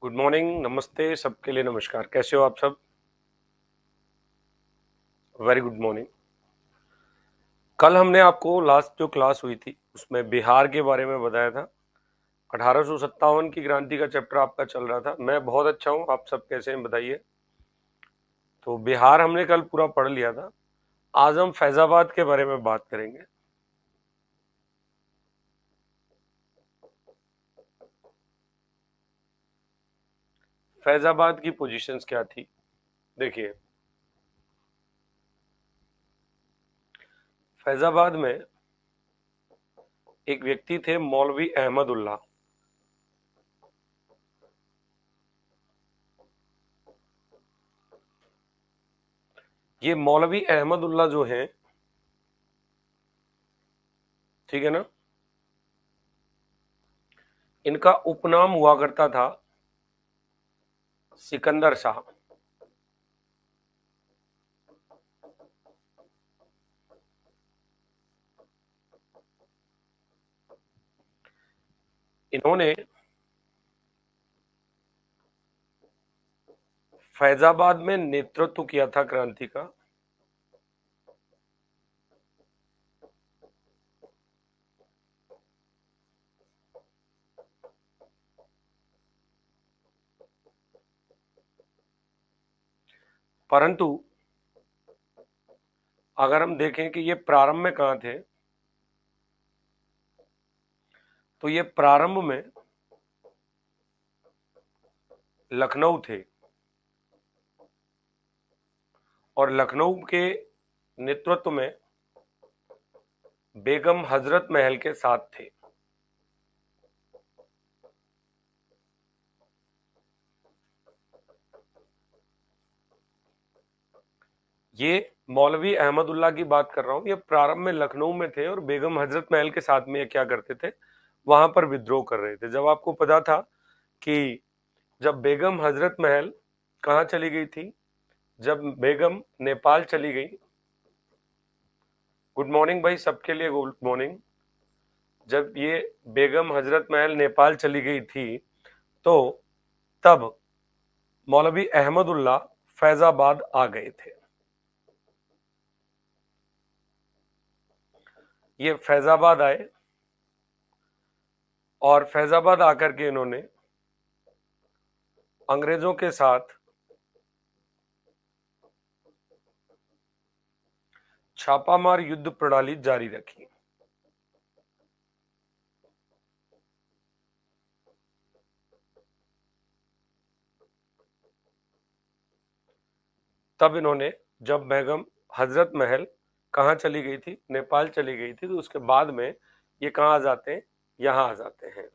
Good morning, नमस्ते, सबके लिए नमस्कार। कैसे हो आप सब? Very good morning. कल हमने आपको लास्ट जो क्लास हुई थी उसमें बिहार के बारे में बताया था। 1857 की क्रांति का चैप्टर आपका चल रहा था। मैं बहुत अच्छा हूँ, आप सब कैसे हैं बताइए। तो बिहार हमने कल पूरा पढ़ लिया था। आज हम फैजाबाद के बारे में बात करेंगे। फैजाबाद की पोजीशंस क्या थी देखिए। फैजाबाद में एक व्यक्ति थे मौलवी अहमदुल्ला। ये मौलवी अहमदुल्ला जो हैं, ठीक है ना, इनका उपनाम हुआ करता था सिकंदर शाह। इन्होंने फैजाबाद में नेतृत्व किया था क्रांति का। परंतु अगर हम देखें कि ये प्रारंभ में कहां थे, तो ये प्रारंभ में लखनऊ थे और लखनऊ के नेतृत्व में बेगम हजरत महल के साथ थे। ये मौलवी अहमदुल्ला की बात कर रहा हूं। ये प्रारंभ में लखनऊ में थे और बेगम हजरत महल के साथ में ये क्या करते थे, वहां पर विद्रोह कर रहे थे। जब आपको पता था कि जब बेगम हजरत महल कहां चली गई थी, जब बेगम नेपाल चली गई। गुड मॉर्निंग भाई, सबके लिए गुड मॉर्निंग। जब ये बेगम हजरत महल नेपाल चली गई थी, तो तब मौलवी अहमदुल्ला फैजाबाद आ गए थे। ये फैजाबाद आए और फैजाबाद आकर के इन्होंने अंग्रेजों के साथ छापामार युद्ध प्रणाली जारी रखी। तब इन्होंने, जब बेगम हजरत महल कहां चली गई थी, नेपाल चली गई थी, तो उसके बाद में ये कहां आ जाते हैं, यहां आ जाते हैं।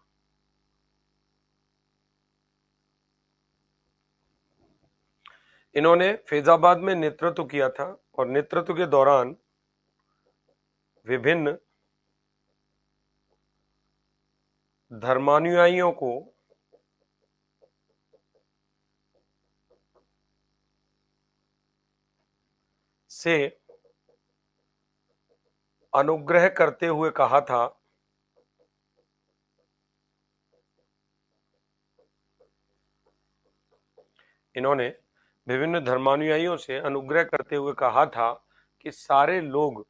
इन्होंने फैजाबाद में नेतृत्व किया था और नेतृत्व के दौरान विभिन्न धर्मानुयायियों को से अनुग्रह करते हुए कहा था। इन्होंने विभिन्न धर्मानुयायियों से अनुग्रह करते हुए कहा था कि सारे लोग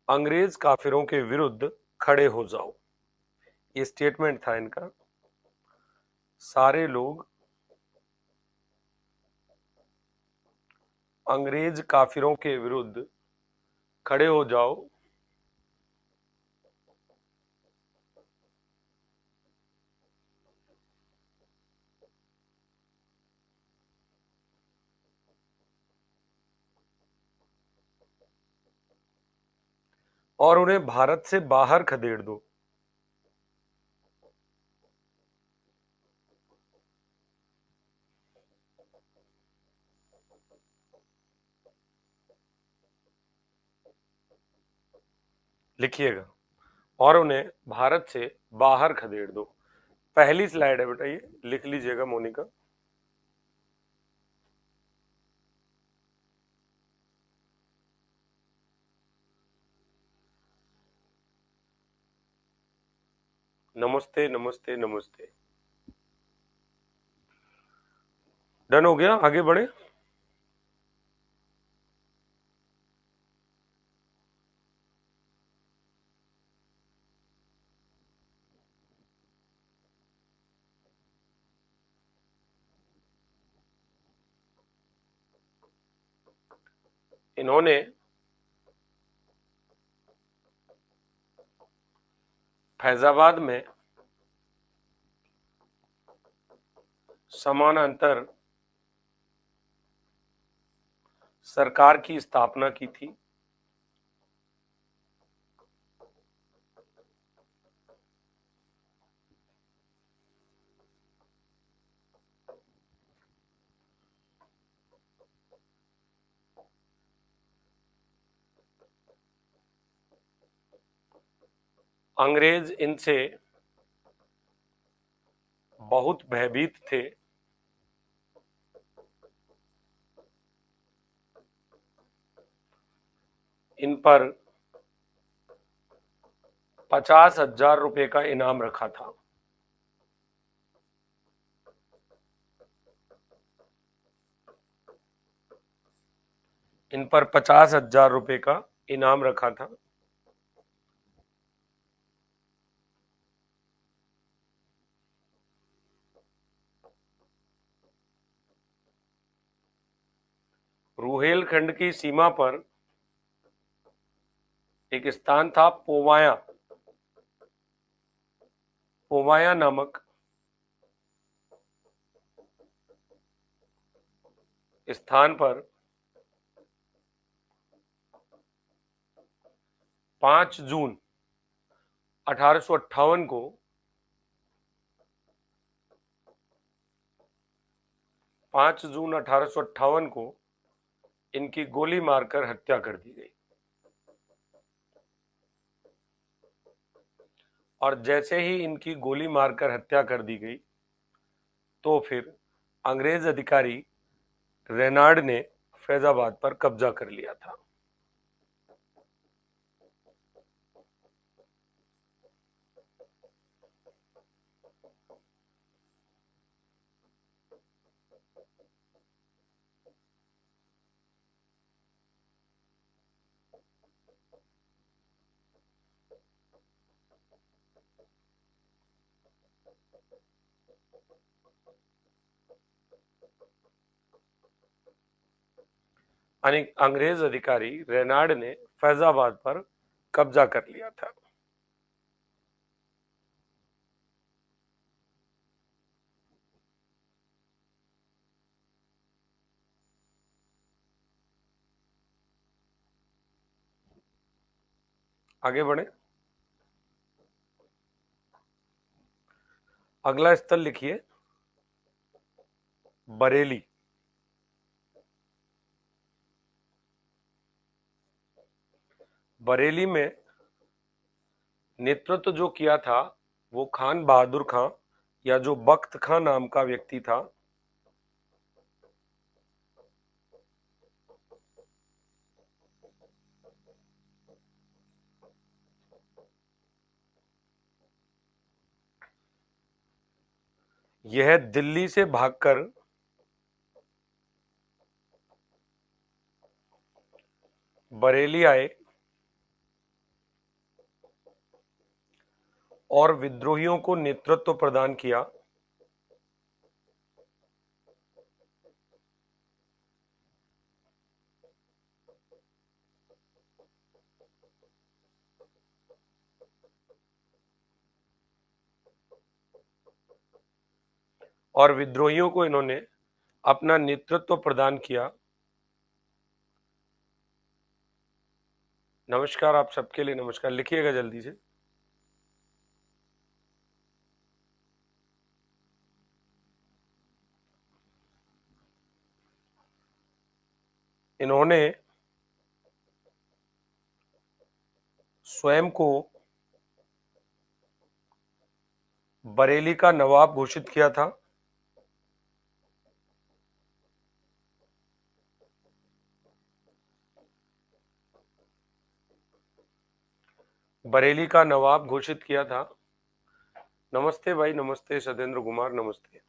अंग्रेज काफिरों के विरुद्ध खड़े हो जाओ। ये स्टेटमेंट था इनका, सारे लोग अंग्रेज काफिरों के विरुद्ध खड़े हो जाओ। और उन्हें भारत से बाहर खदेड़ दो। लिखिएगा, और उन्हें भारत से बाहर खदेड़ दो। पहली स्लाइड है बेटा, ये लिख लीजिएगा मोनिका। नमस्ते नमस्ते नमस्ते। डन हो गया, आगे बढ़े। इन्होंने फैजाबाद में समानांतर सरकार की स्थापना की थी। अंग्रेज इनसे बहुत भयभीत थे। इन पर 50,000 रुपए का इनाम रखा था। इन पर 50,000 रुपए का इनाम रखा था। रुहेलखंड की सीमा पर एक स्थान था पोवाया। पोवाया नामक स्थान पर 5 जून 1858 को 5 जून 1858 को इनकी गोली मारकर हत्या कर दी गई। और जैसे ही इनकी गोली मारकर हत्या कर दी गई तो फिर अंग्रेज अधिकारी रेनार्ड ने फैजाबाद पर कब्जा कर लिया था। अंग्रेज अधिकारी रेनार्ड ने फैजाबाद पर कब्जा कर लिया था। आगे बढ़े। अगला स्थल लिखिए बरेली। बरेली में नेतृत्व जो किया था वो खान बहादुर खां या जो बख्त खां नाम का व्यक्ति था। यह दिल्ली से भागकर बरेली आए और विद्रोहियों को नेतृत्व प्रदान किया। और विद्रोहियों को इन्होंने अपना नेतृत्व प्रदान किया। नमस्कार, आप सबके लिए नमस्कार, लिखिएगा जल्दी से। इन्होंने स्वयं को बरेली का नवाब घोषित किया था। बरेली का नवाब घोषित किया था। नमस्ते भाई, नमस्ते सत्येंद्र कुमार, नमस्ते।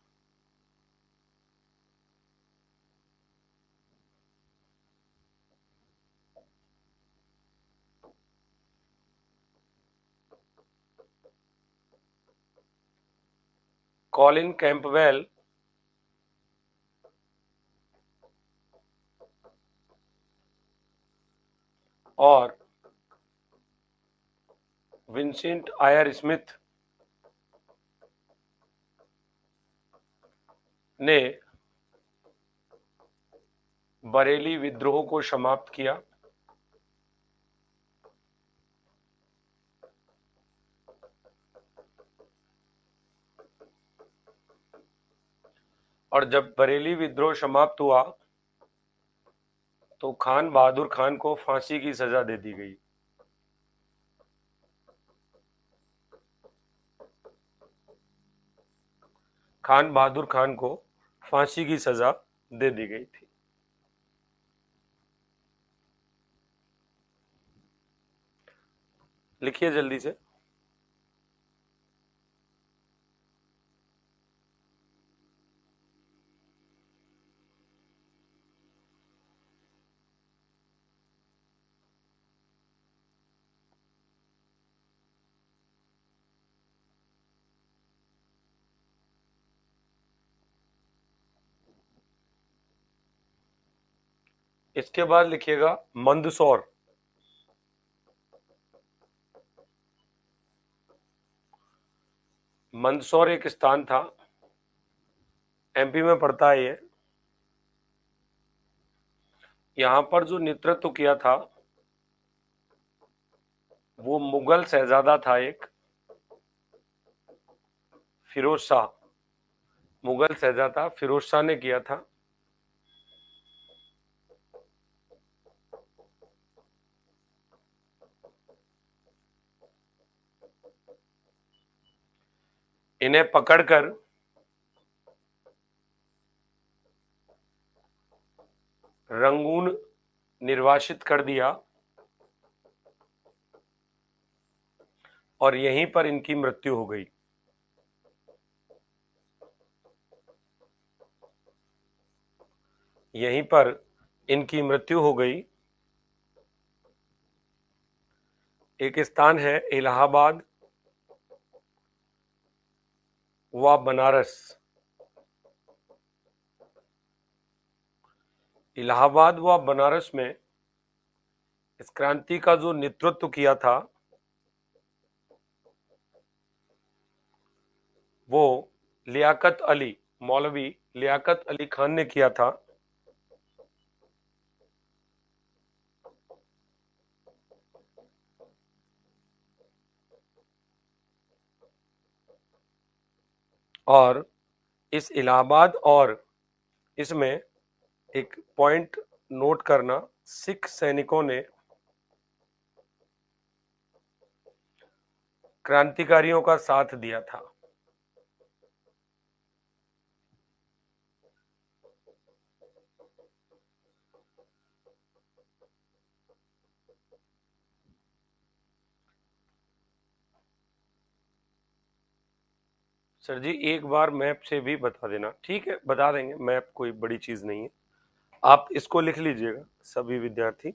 कॉलिन कैंपबेल और विंसेंट आयर स्मिथ ने बरेली विद्रोह को समाप्त किया। और जब बरेली विद्रोह समाप्त हुआ तो खान बहादुर खान को फांसी की सजा दे दी गई। खान बहादुर खान को फांसी की सजा दे दी गई थी। लिखिए जल्दी से। इसके बाद लिखिएगा मंदसौर। मंदसौर एक स्थान था, एमपी में पड़ता है ये। यहां पर जो नेतृत्व किया था वो मुगल शहजादा था एक, फिरोज शाह। मुगल शहजादा फिरोज शाह ने किया था। इन्हें पकड़कर रंगून निर्वासित कर दिया और यहीं पर इनकी मृत्यु हो गई। यहीं पर इनकी मृत्यु हो गई। एक स्थान है इलाहाबाद व बनारस। इलाहाबाद व बनारस में इस क्रांति का जो नेतृत्व किया था वो लियाकत अली, मौलवी लियाकत अली खान ने किया था। और इस इलाहाबाद और इसमें एक पॉइंट नोट करना, सिख सैनिकों ने क्रांतिकारियों का साथ दिया था। सर जी एक बार मैप से भी बता देना। ठीक है बता देंगे, मैप कोई बड़ी चीज नहीं है। आप इसको लिख लीजिएगा सभी विद्यार्थी।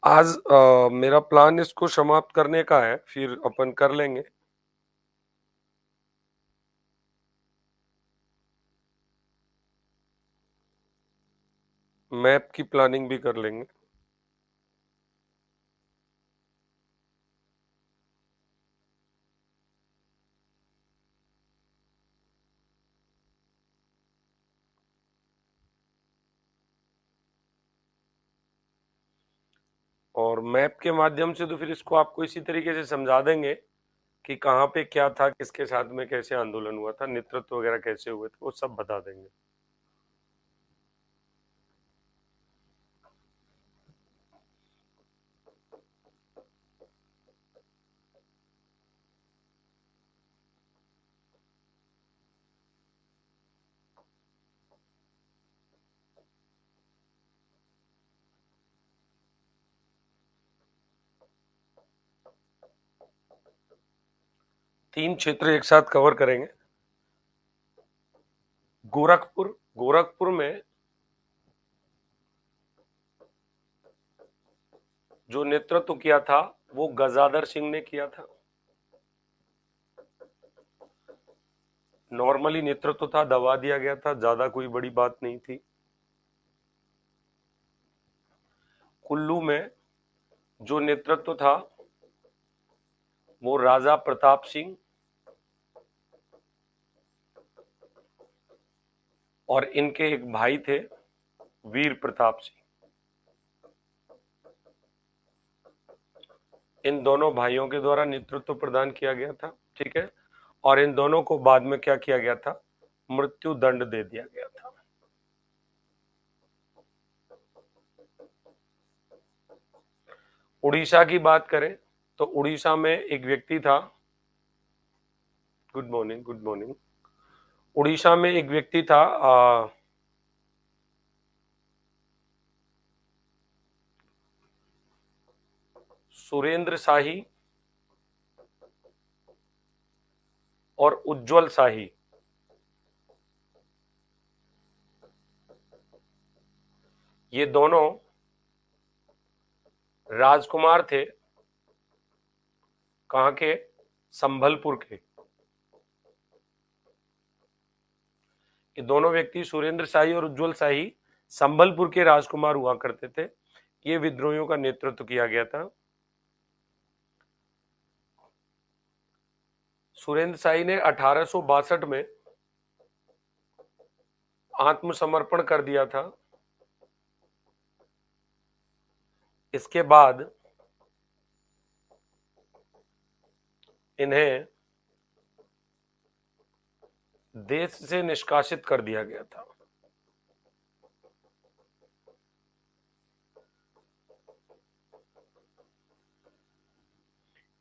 आज मेरा प्लान इसको समाप्त करने का है, फिर अपन कर लेंगे। मैप की प्लानिंग भी कर लेंगे। और मैप के माध्यम से तो फिर इसको आपको इसी तरीके से समझा देंगे कि कहाँ पे क्या था, किसके साथ में कैसे आंदोलन हुआ था, नेतृत्व वगैरह कैसे हुए थे, वो सब बता देंगे। 3 क्षेत्र एक साथ कवर करेंगे। गोरखपुर में जो नेतृत्व किया था वो गजाधर सिंह ने किया था। नॉर्मली नेतृत्व था, दबा दिया गया था, ज्यादा कोई बड़ी बात नहीं थी। कुल्लू में जो नेतृत्व था वो राजा प्रताप सिंह और इनके एक भाई थे वीर प्रताप सिंह। इन दोनों भाइयों के द्वारा नेतृत्व प्रदान किया गया था, ठीक है। और इन दोनों को बाद में क्या किया गया था, मृत्यु दंड दे दिया गया था। उड़ीसा की बात करें तो उड़ीसा में एक व्यक्ति था, गुड मॉर्निंग। उड़ीसा में एक व्यक्ति था सुरेंद्र शाही और उज्जवल शाही। ये दोनों राजकुमार थे, कहां के, संभलपुर के। ये दोनों व्यक्ति सुरेंद्र शाही और उज्जवल शाही संभलपुर के राजकुमार हुआ करते थे। ये विद्रोहियों का नेतृत्व किया गया था। सुरेंद्र शाही ने 1862 में आत्मसमर्पण कर दिया था। इसके बाद इन्हें देश से निष्कासित कर दिया गया था।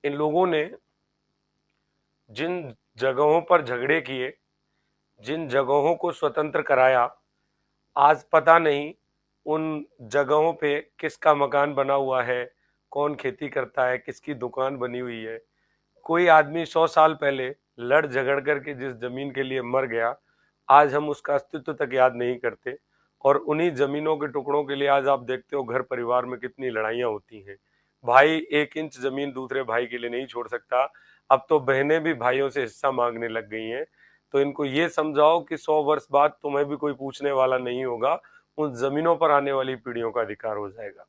इन लोगों ने जिन जगहों पर झगड़े किए, जिन जगहों को स्वतंत्र कराया, आज पता नहीं उन जगहों पे किसका मकान बना हुआ है, कौन खेती करता है, किसकी दुकान बनी हुई है। कोई आदमी 100 साल पहले लड़ झगड़ करके जिस जमीन के लिए मर गया, आज हम उसका अस्तित्व तक याद नहीं करते। और उन्हीं जमीनों के टुकड़ों के लिए आज आप देखते हो घर परिवार में कितनी लड़ाइयां होती हैं। भाई 1 इंच जमीन दूसरे भाई के लिए नहीं छोड़ सकता। अब तो बहनें भी भाइयों से हिस्सा मांगने लग गई हैं। तो इनको ये समझाओ कि 100 वर्ष बाद तुम्हें भी कोई पूछने वाला नहीं होगा, उन जमीनों पर आने वाली पीढ़ियों का अधिकार हो जाएगा।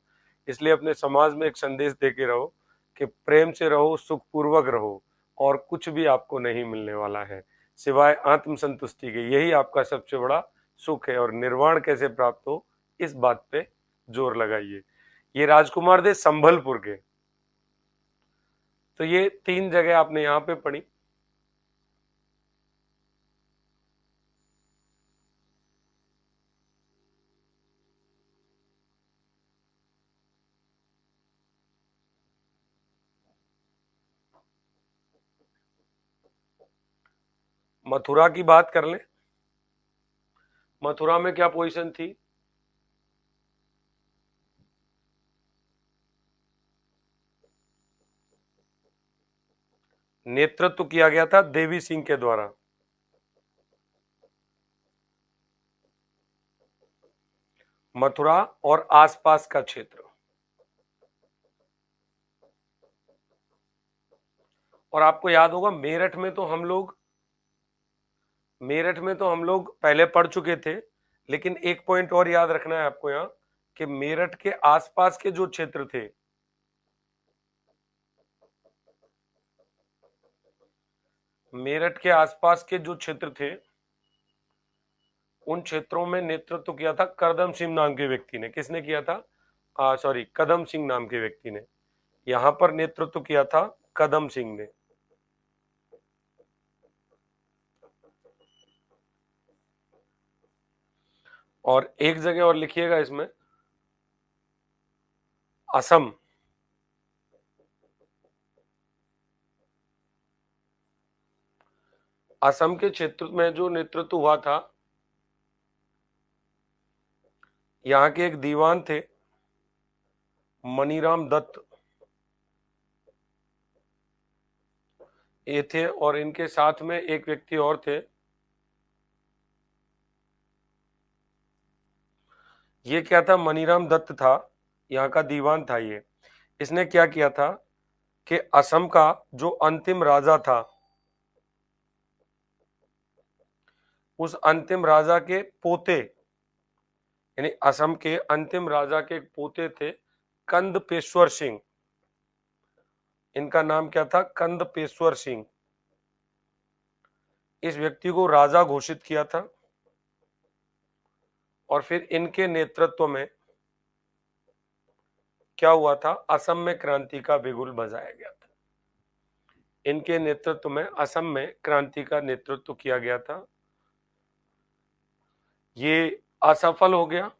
इसलिए अपने समाज में एक संदेश देके रहो कि प्रेम से रहो, सुखपूर्वक रहो, और कुछ भी आपको नहीं मिलने वाला है सिवाय आत्म संतुष्टि के। यही आपका सबसे बड़ा सुख है। और निर्वाण कैसे प्राप्त हो, इस बात पे जोर लगाइए। ये राजकुमार थे संभलपुर के। तो ये 3 जगह आपने यहां पे पढ़ी। मथुरा की बात कर लें। मथुरा में क्या पोजीशन थी, नेतृत्व किया गया था देवी सिंह के द्वारा। मथुरा और आसपास का क्षेत्र। और आपको याद होगा मेरठ में तो हम लोग पहले पढ़ चुके थे। लेकिन एक पॉइंट और याद रखना है आपको यहाँ, कि मेरठ के आसपास के जो क्षेत्र थे, मेरठ के आसपास के जो क्षेत्र थे, उन क्षेत्रों में नेतृत्व किया था करदम सिंह नाम के व्यक्ति ने। किसने किया था, सॉरी, कदम सिंह नाम के व्यक्ति ने। यहां पर नेतृत्व किया था कदम सिंह ने। और एक जगह और लिखिएगा इसमें, असम। असम के क्षेत्र में जो नेतृत्व हुआ था, यहाँ के एक दीवान थे मनीराम दत्त। ये थे, और इनके साथ में एक व्यक्ति और थे। ये क्या था, मनीराम दत्त था, यहाँ का दीवान था ये। इसने क्या किया था कि असम का जो अंतिम राजा था, उस अंतिम राजा के पोते, यानी असम के अंतिम राजा के पोते थे कंदपेश्वर सिंह। इनका नाम क्या था, कंदपेश्वर सिंह। इस व्यक्ति को राजा घोषित किया था, और फिर इनके नेतृत्व में क्या हुआ था, असम में क्रांति का बिगुल बजाया गया था। इनके नेतृत्व में असम में क्रांति का नेतृत्व किया गया था। ये असफल हो गया,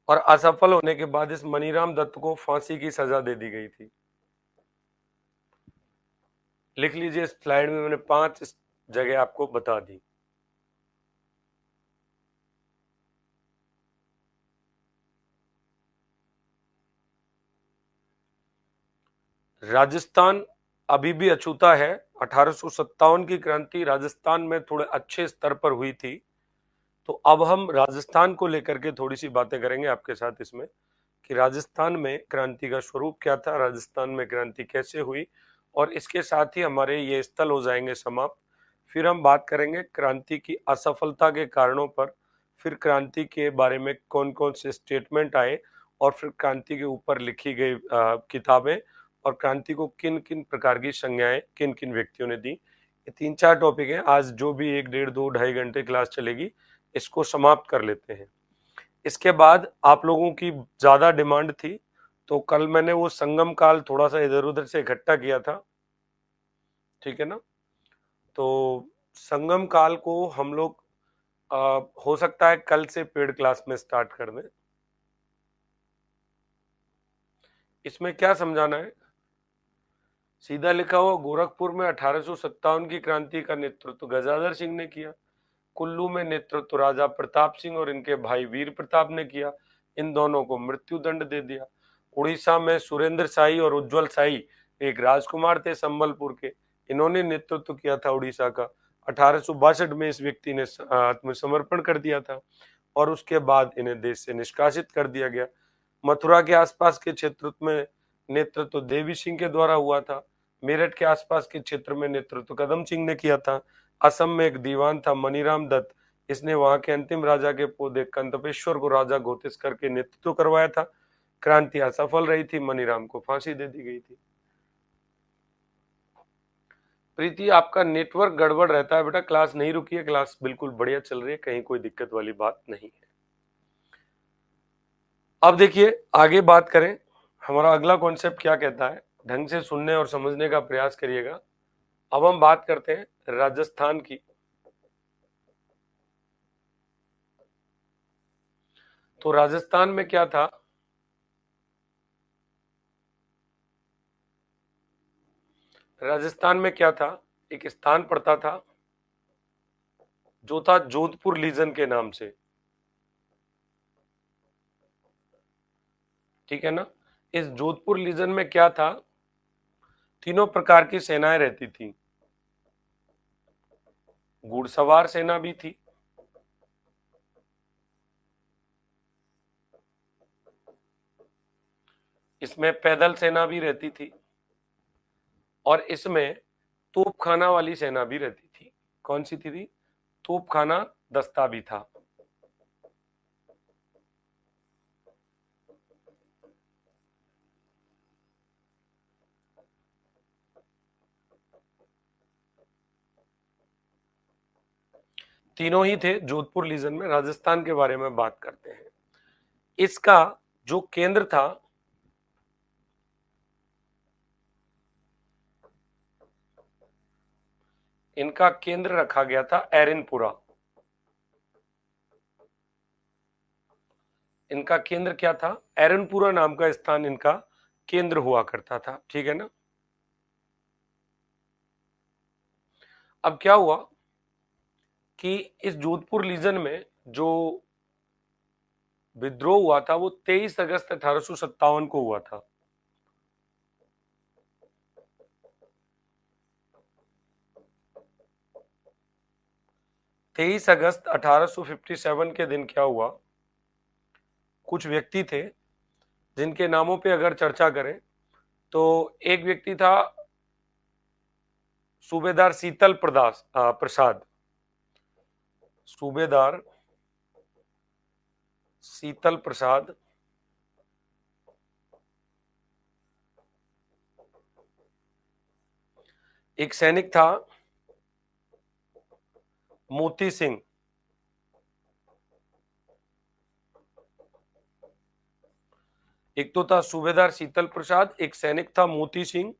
और असफल होने के बाद इस मनीराम दत्त को फांसी की सजा दे दी गई थी। लिख लीजिए, इस स्लाइड में मैंने 5 जगह आपको बता दी। राजस्थान अभी भी अछूता है। 1857 की क्रांति राजस्थान में थोड़े अच्छे स्तर पर हुई थी। तो अब हम राजस्थान को लेकर के थोड़ी सी बातें करेंगे आपके साथ इसमें, कि राजस्थान में क्रांति का स्वरूप क्या था, राजस्थान में क्रांति कैसे हुई, और इसके साथ ही हमारे ये स्थल हो जाएंगे समाप्त। फिर हम बात करेंगे क्रांति की असफलता के कारणों पर, फिर क्रांति के बारे में कौन कौन से स्टेटमेंट आए, और फिर क्रांति के ऊपर लिखी गई किताबें, और क्रांति को किन किन प्रकार की संज्ञाएं किन किन व्यक्तियों ने दी। ये 3-4 टॉपिक हैं। आज जो भी 1, 1.5, 2, 2.5 घंटे क्लास चलेगी, इसको समाप्त कर लेते हैं। इसके बाद आप लोगों की ज्यादा डिमांड थी, तो कल मैंने वो संगम काल थोड़ा सा इधर उधर से इकट्ठा किया था, ठीक है ना। तो संगम काल को हम लोग हो सकता है कल से पेड क्लास में स्टार्ट कर दें। इसमें क्या समझाना है, सीधा लिखा हुआ, गोरखपुर में 1857 की क्रांति का नेतृत्व गजाधर सिंह ने किया। कुल्लू में नेतृत्व राजा प्रताप सिंह और इनके भाई वीर प्रताप ने किया। इन दोनों को मृत्यु दंड दे दिया। उड़ीसा में सुरेंद्र शाही और उज्जवल शाही एक राजकुमार थे संबलपुर के, इन्होंने नेतृत्व किया था उड़ीसा का। 1862 में इस व्यक्ति ने आत्मसमर्पण कर दिया था, और उसके बाद इन्हें देश से निष्कासित कर दिया गया। मथुरा के आसपास के क्षेत्र में नेतृत्व देवी सिंह के द्वारा हुआ था। मेरठ के आसपास के क्षेत्र में नेतृत्व कदम सिंह ने किया था। असम में एक दीवान था मनीराम दत्त, इसने वहां के अंतिम राजा के पौधे कंदपेश्वर को राजा घोषित करके नेतृत्व करवाया था। क्रांति असफल रही थी, मनीराम को फांसी दे दी गई थी। प्रीति, आपका नेटवर्क गड़बड़ रहता है बेटा, क्लास नहीं रुकी है, क्लास बिल्कुल बढ़िया चल रही है, कहीं कोई दिक्कत वाली बात नहीं है। अब देखिए आगे बात करें, हमारा अगला कॉन्सेप्ट क्या कहता है, ढंग से सुनने और समझने का प्रयास करिएगा। अब हम बात करते हैं राजस्थान की। तो राजस्थान में क्या था, राजस्थान में क्या था, एक स्थान पड़ता था जो था जोधपुर लीजन के नाम से, ठीक है ना। इस जोधपुर लीजन में क्या था, तीनों प्रकार की सेनाएं रहती थी। घुड़सवार सेना भी थी, इसमें पैदल सेना भी रहती थी, और इसमें तोपखाना वाली सेना भी रहती थी। कौन सी थी? तोपखाना दस्ता भी था। तीनों ही थे जोधपुर लीजन में। राजस्थान के बारे में बात करते हैं। इसका जो केंद्र था, इनका केंद्र रखा गया था एरनपुरा। इनका केंद्र क्या था, एरनपुरा नाम का स्थान इनका केंद्र हुआ करता था, ठीक है ना। अब क्या हुआ कि इस जोधपुर लीजन में जो विद्रोह हुआ था वो 23 अगस्त 1857 को हुआ था। 23 अगस्त 1857 के दिन क्या हुआ, कुछ व्यक्ति थे जिनके नामों पे अगर चर्चा करें तो एक व्यक्ति था सूबेदार शीतल प्रसाद, सूबेदार शीतल प्रसाद। एक सैनिक था मोती सिंह, एक तो था सूबेदार शीतल प्रसाद, एक सैनिक था मोती सिंह,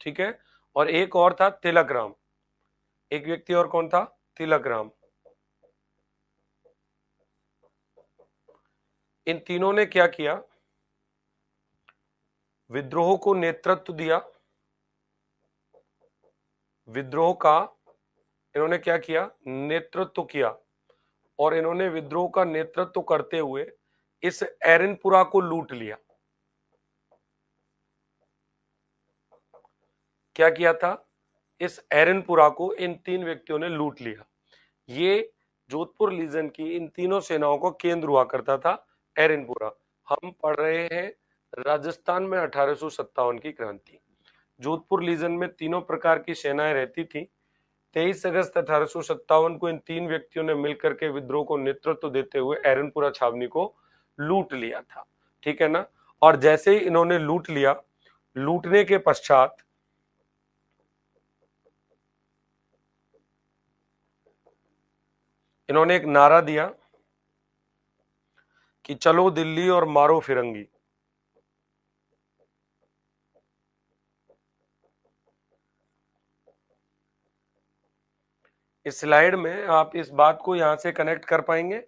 ठीक है, और एक और था तिलक राम। एक व्यक्ति और कौन था? तिलक राम। इन तीनों ने क्या किया, विद्रोह को नेतृत्व दिया। विद्रोह का इन्होंने क्या किया, नेतृत्व किया, और इन्होंने विद्रोह का नेतृत्व करते हुए इस एरनपुरा को लूट लिया। क्या किया था? इस एरनपुरा को इन तीन व्यक्तियों ने लूट लिया। ये जोधपुर लीजन की इन तीनों सेनाओं का केंद्र हुआ करता था एरनपुरा। हम पढ़ रहे हैं राजस्थान में 1857 की क्रांति। जोधपुर लीजन में तीनों प्रकार की सेनाएं रहती थी। 23 अगस्त 1857 को इन तीन व्यक्तियों ने मिलकर के विद्रोह को नेतृत्व देते हुए एरनपुरा छावनी को लूट लिया था, ठीक है ना। और जैसे ही इन्होंने लूट लिया, लूटने के पश्चात इन्होंने एक नारा दिया कि चलो दिल्ली और मारो फिरंगी। इस स्लाइड में आप इस बात को यहां से कनेक्ट कर पाएंगे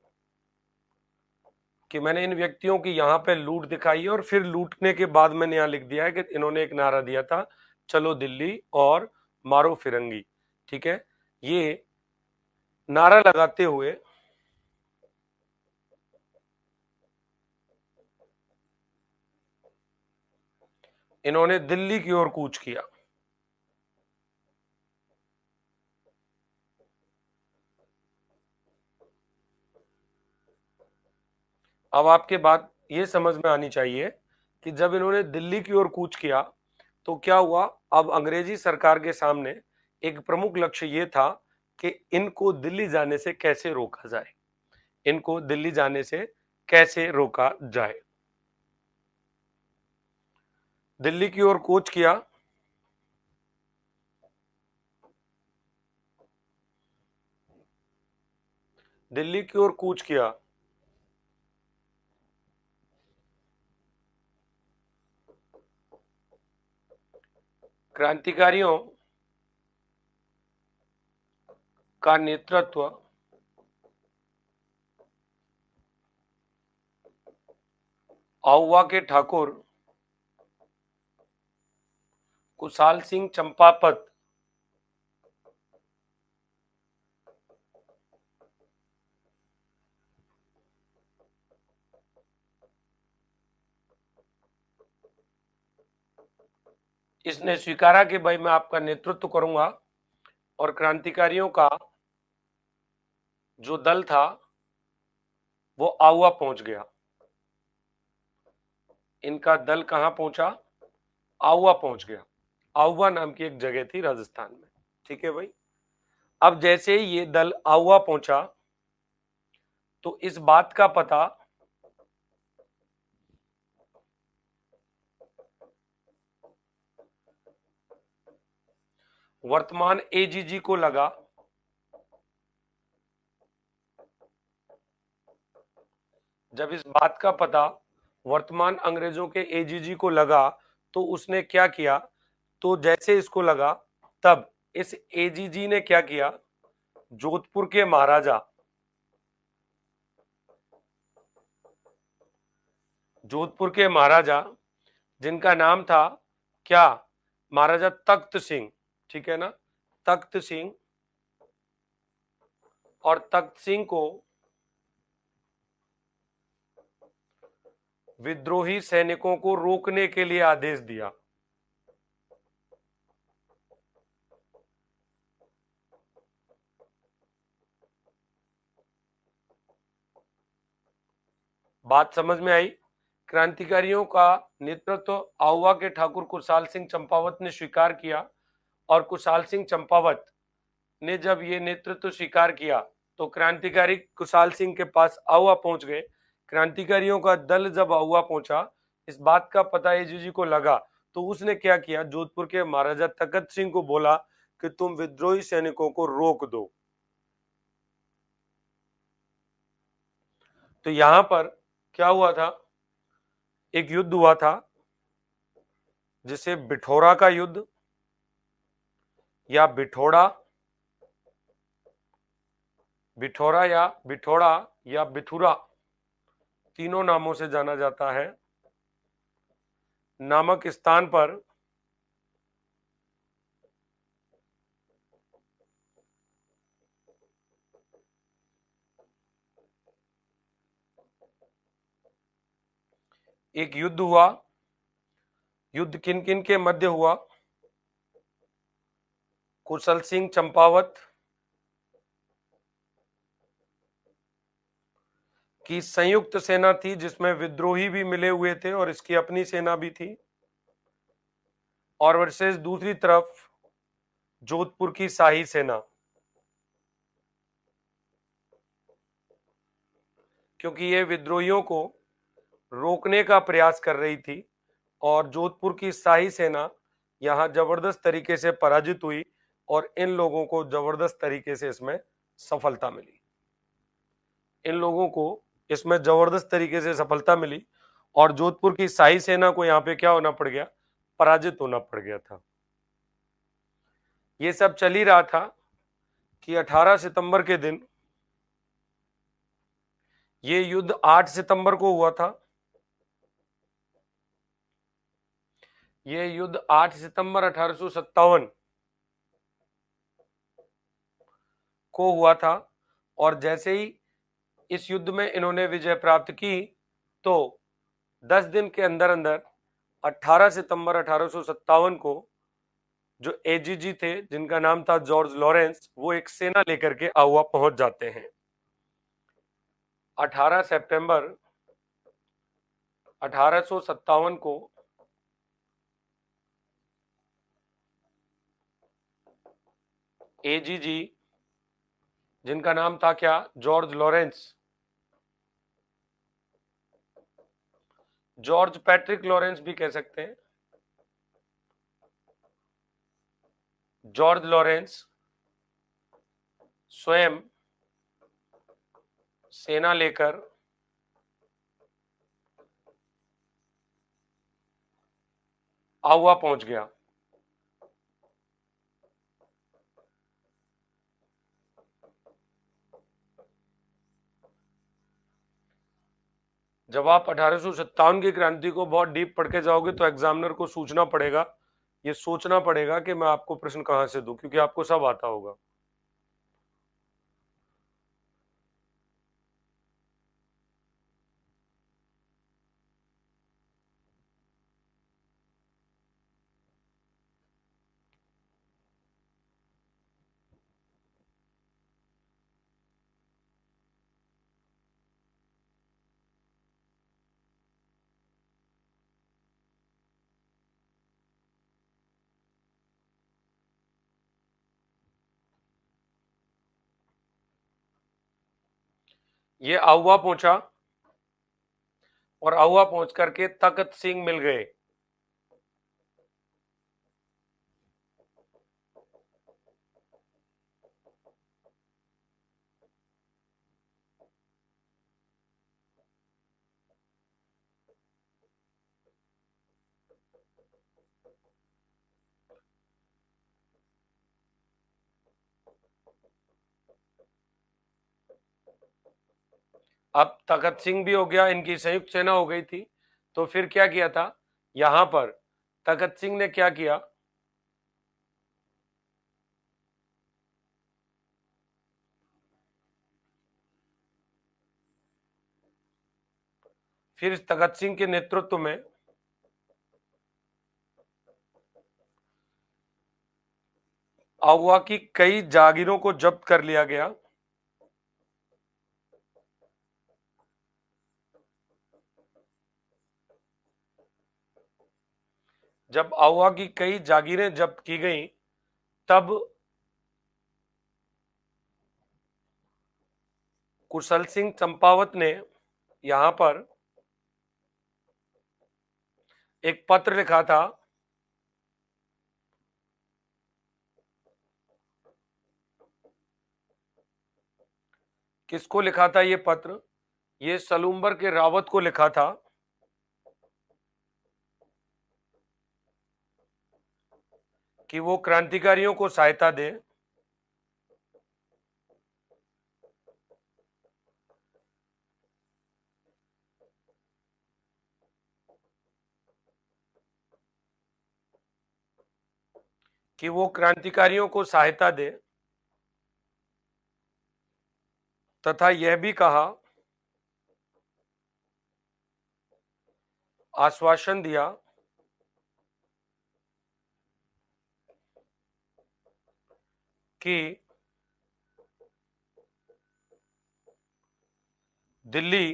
कि मैंने इन व्यक्तियों की यहां पे लूट दिखाई है और फिर लूटने के बाद मैंने यहां लिख दिया है कि इन्होंने एक नारा दिया था, चलो दिल्ली और मारो फिरंगी, ठीक है। ये नारा लगाते हुए इन्होंने दिल्ली की ओर कूच किया। अब आपके बात ये समझ में आनी चाहिए कि जब इन्होंने दिल्ली की ओर कूच किया तो क्या हुआ, अब अंग्रेजी सरकार के सामने एक प्रमुख लक्ष्य ये था कि इनको दिल्ली जाने से कैसे रोका जाए, इनको दिल्ली जाने से कैसे रोका जाए। दिल्ली की ओर कूच किया। दिल्ली की ओर कूच किया। क्रांतिकारियों का नेतृत्व आउवा के ठाकुर कुशाल सिंह चंपापत इसने स्वीकारा कि भाई मैं आपका नेतृत्व करूंगा, और क्रांतिकारियों का जो दल था वो आउवा पहुंच गया। इनका दल कहां पहुंचा? आउवा पहुंच गया। आउवा नाम की एक जगह थी राजस्थान में, ठीक है भाई। अब जैसे ही ये दल आउवा पहुंचा तो इस बात का पता वर्तमान एजीजी को लगा। जब इस बात का पता वर्तमान अंग्रेजों के एजीजी को लगा तो उसने क्या किया, तो जैसे इसको लगा तब इस एजीजी ने क्या किया, जोधपुर के महाराजा, जोधपुर के महाराजा जिनका नाम था क्या, महाराजा तख्त सिंह, ठीक है ना, तख्त सिंह, और तख्त सिंह को विद्रोही सैनिकों को रोकने के लिए आदेश दिया। बात समझ में आई? क्रांतिकारियों का नेतृत्व आउवा के ठाकुर कुशाल सिंह चंपावत ने स्वीकार किया और कुशाल सिंह चंपावत ने जब ये नेतृत्व स्वीकार किया तो क्रांतिकारी कुशाल सिंह के पास आउवा पहुंच गए। क्रांतिकारियों का दल जब आउवा पहुंचा, इस बात का पता एजीजी को लगा तो उसने क्या किया, जोधपुर के महाराजा तखत सिंह को बोला कि तुम विद्रोही सैनिकों को रोक दो। तो यहां पर क्या हुआ था, एक युद्ध हुआ था जिसे बिठौरा का युद्ध या बिठौड़ा या बिथुरा तीनों नामों से जाना जाता है, नामक स्थान पर एक युद्ध हुआ। युद्ध किन किन के मध्य हुआ? कुशल सिंह चंपावत की संयुक्त सेना थी जिसमें विद्रोही भी मिले हुए थे और इसकी अपनी सेना भी थी, और वर्सेस दूसरी तरफ जोधपुर की शाही सेना, क्योंकि ये विद्रोहियों को रोकने का प्रयास कर रही थी और जोधपुर की शाही सेना यहां जबरदस्त तरीके से पराजित हुई और इन लोगों को जबरदस्त तरीके से इसमें सफलता मिली। इन लोगों को इसमें जबरदस्त तरीके से सफलता मिली और जोधपुर की शाही सेना को यहां पे क्या होना पड़ गया, पराजित होना पड़ गया था। ये सब चल ही रहा था कि 18 सितंबर के दिन, ये युद्ध 8 सितंबर को हुआ था, ये युद्ध 8 सितंबर 1857 को हुआ था, और जैसे ही इस युद्ध में इन्होंने विजय प्राप्त की तो 10 दिन के अंदर अंदर 18 सितंबर 1857 को जो एजीजी थे जिनका नाम था जॉर्ज लॉरेंस, वो एक सेना लेकर के आउवा पहुंच जाते हैं। 18 सितंबर 1857 को एजीजी जिनका नाम था क्या, George Lawrence, George Patrick Lawrence भी कह सकते हैं, जॉर्ज लॉरेंस स्वयं सेना लेकर आउवा पहुंच गया। जब आप 1857 की क्रांति को बहुत डीप पढ़ के जाओगे तो एग्जामिनर को सोचना पड़ेगा, ये सोचना पड़ेगा कि मैं आपको प्रश्न कहां से दूं, क्योंकि आपको सब आता होगा। ये आउवा पहुंचा और आउवा पहुंच करके तखत सिंह मिल गए। अब तखत सिंह भी हो गया, इनकी संयुक्त सेना हो गई थी, तो फिर क्या किया था यहां पर तखत सिंह ने, क्या किया, फिर तखत सिंह के नेतृत्व में आउवा की कई जागीरों को जब्त कर लिया गया जब आहुआ की कई जागीरें जब्त की गईं, तब कुशल सिंह चंपावत ने यहां पर एक पत्र लिखा था। किसको लिखा था ये पत्र? ये सलूम्बर के रावत को लिखा था कि वो क्रांतिकारियों को सहायता दें, कि वो क्रांतिकारियों को सहायता दे, तथा यह भी कहा, आश्वासन दिया कि दिल्ली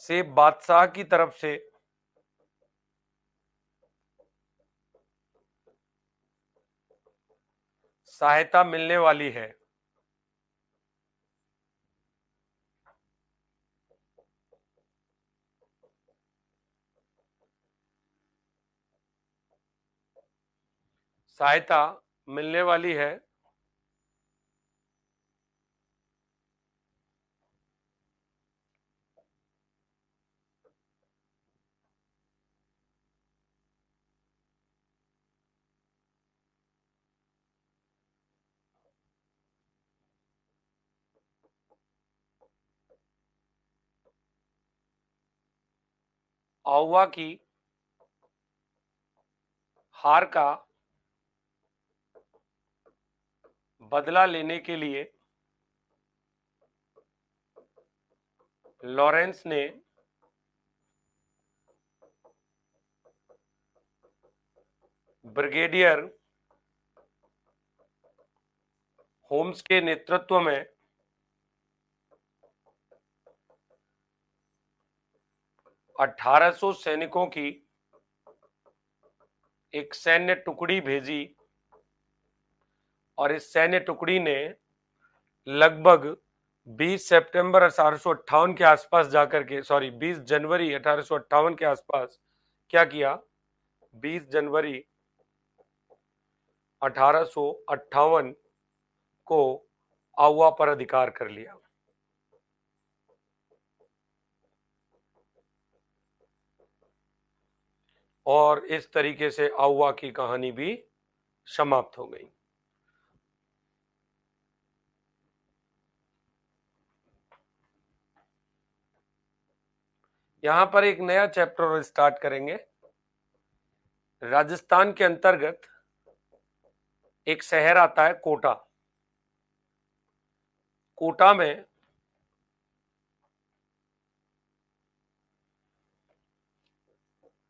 से बादशाह की तरफ से सहायता मिलने वाली है। सहायता मिलने वाली है। आहुआ की हार का बदला लेने के लिए लॉरेंस ने ब्रिगेडियर होम्स के नेतृत्व में 1800 सैनिकों की एक सैन्य टुकड़ी भेजी, और इस सैन्य टुकड़ी ने लगभग 20 सितंबर 1858 के आसपास जाकर के, 20 जनवरी 1858 के आसपास क्या किया? 20 जनवरी 1858 को आहुआ पर अधिकार कर लिया। और इस तरीके से आहुआ की कहानी भी समाप्त हो गई। यहां पर एक नया चैप्टर स्टार्ट करेंगे। राजस्थान के अंतर्गत एक शहर आता है कोटा। कोटा में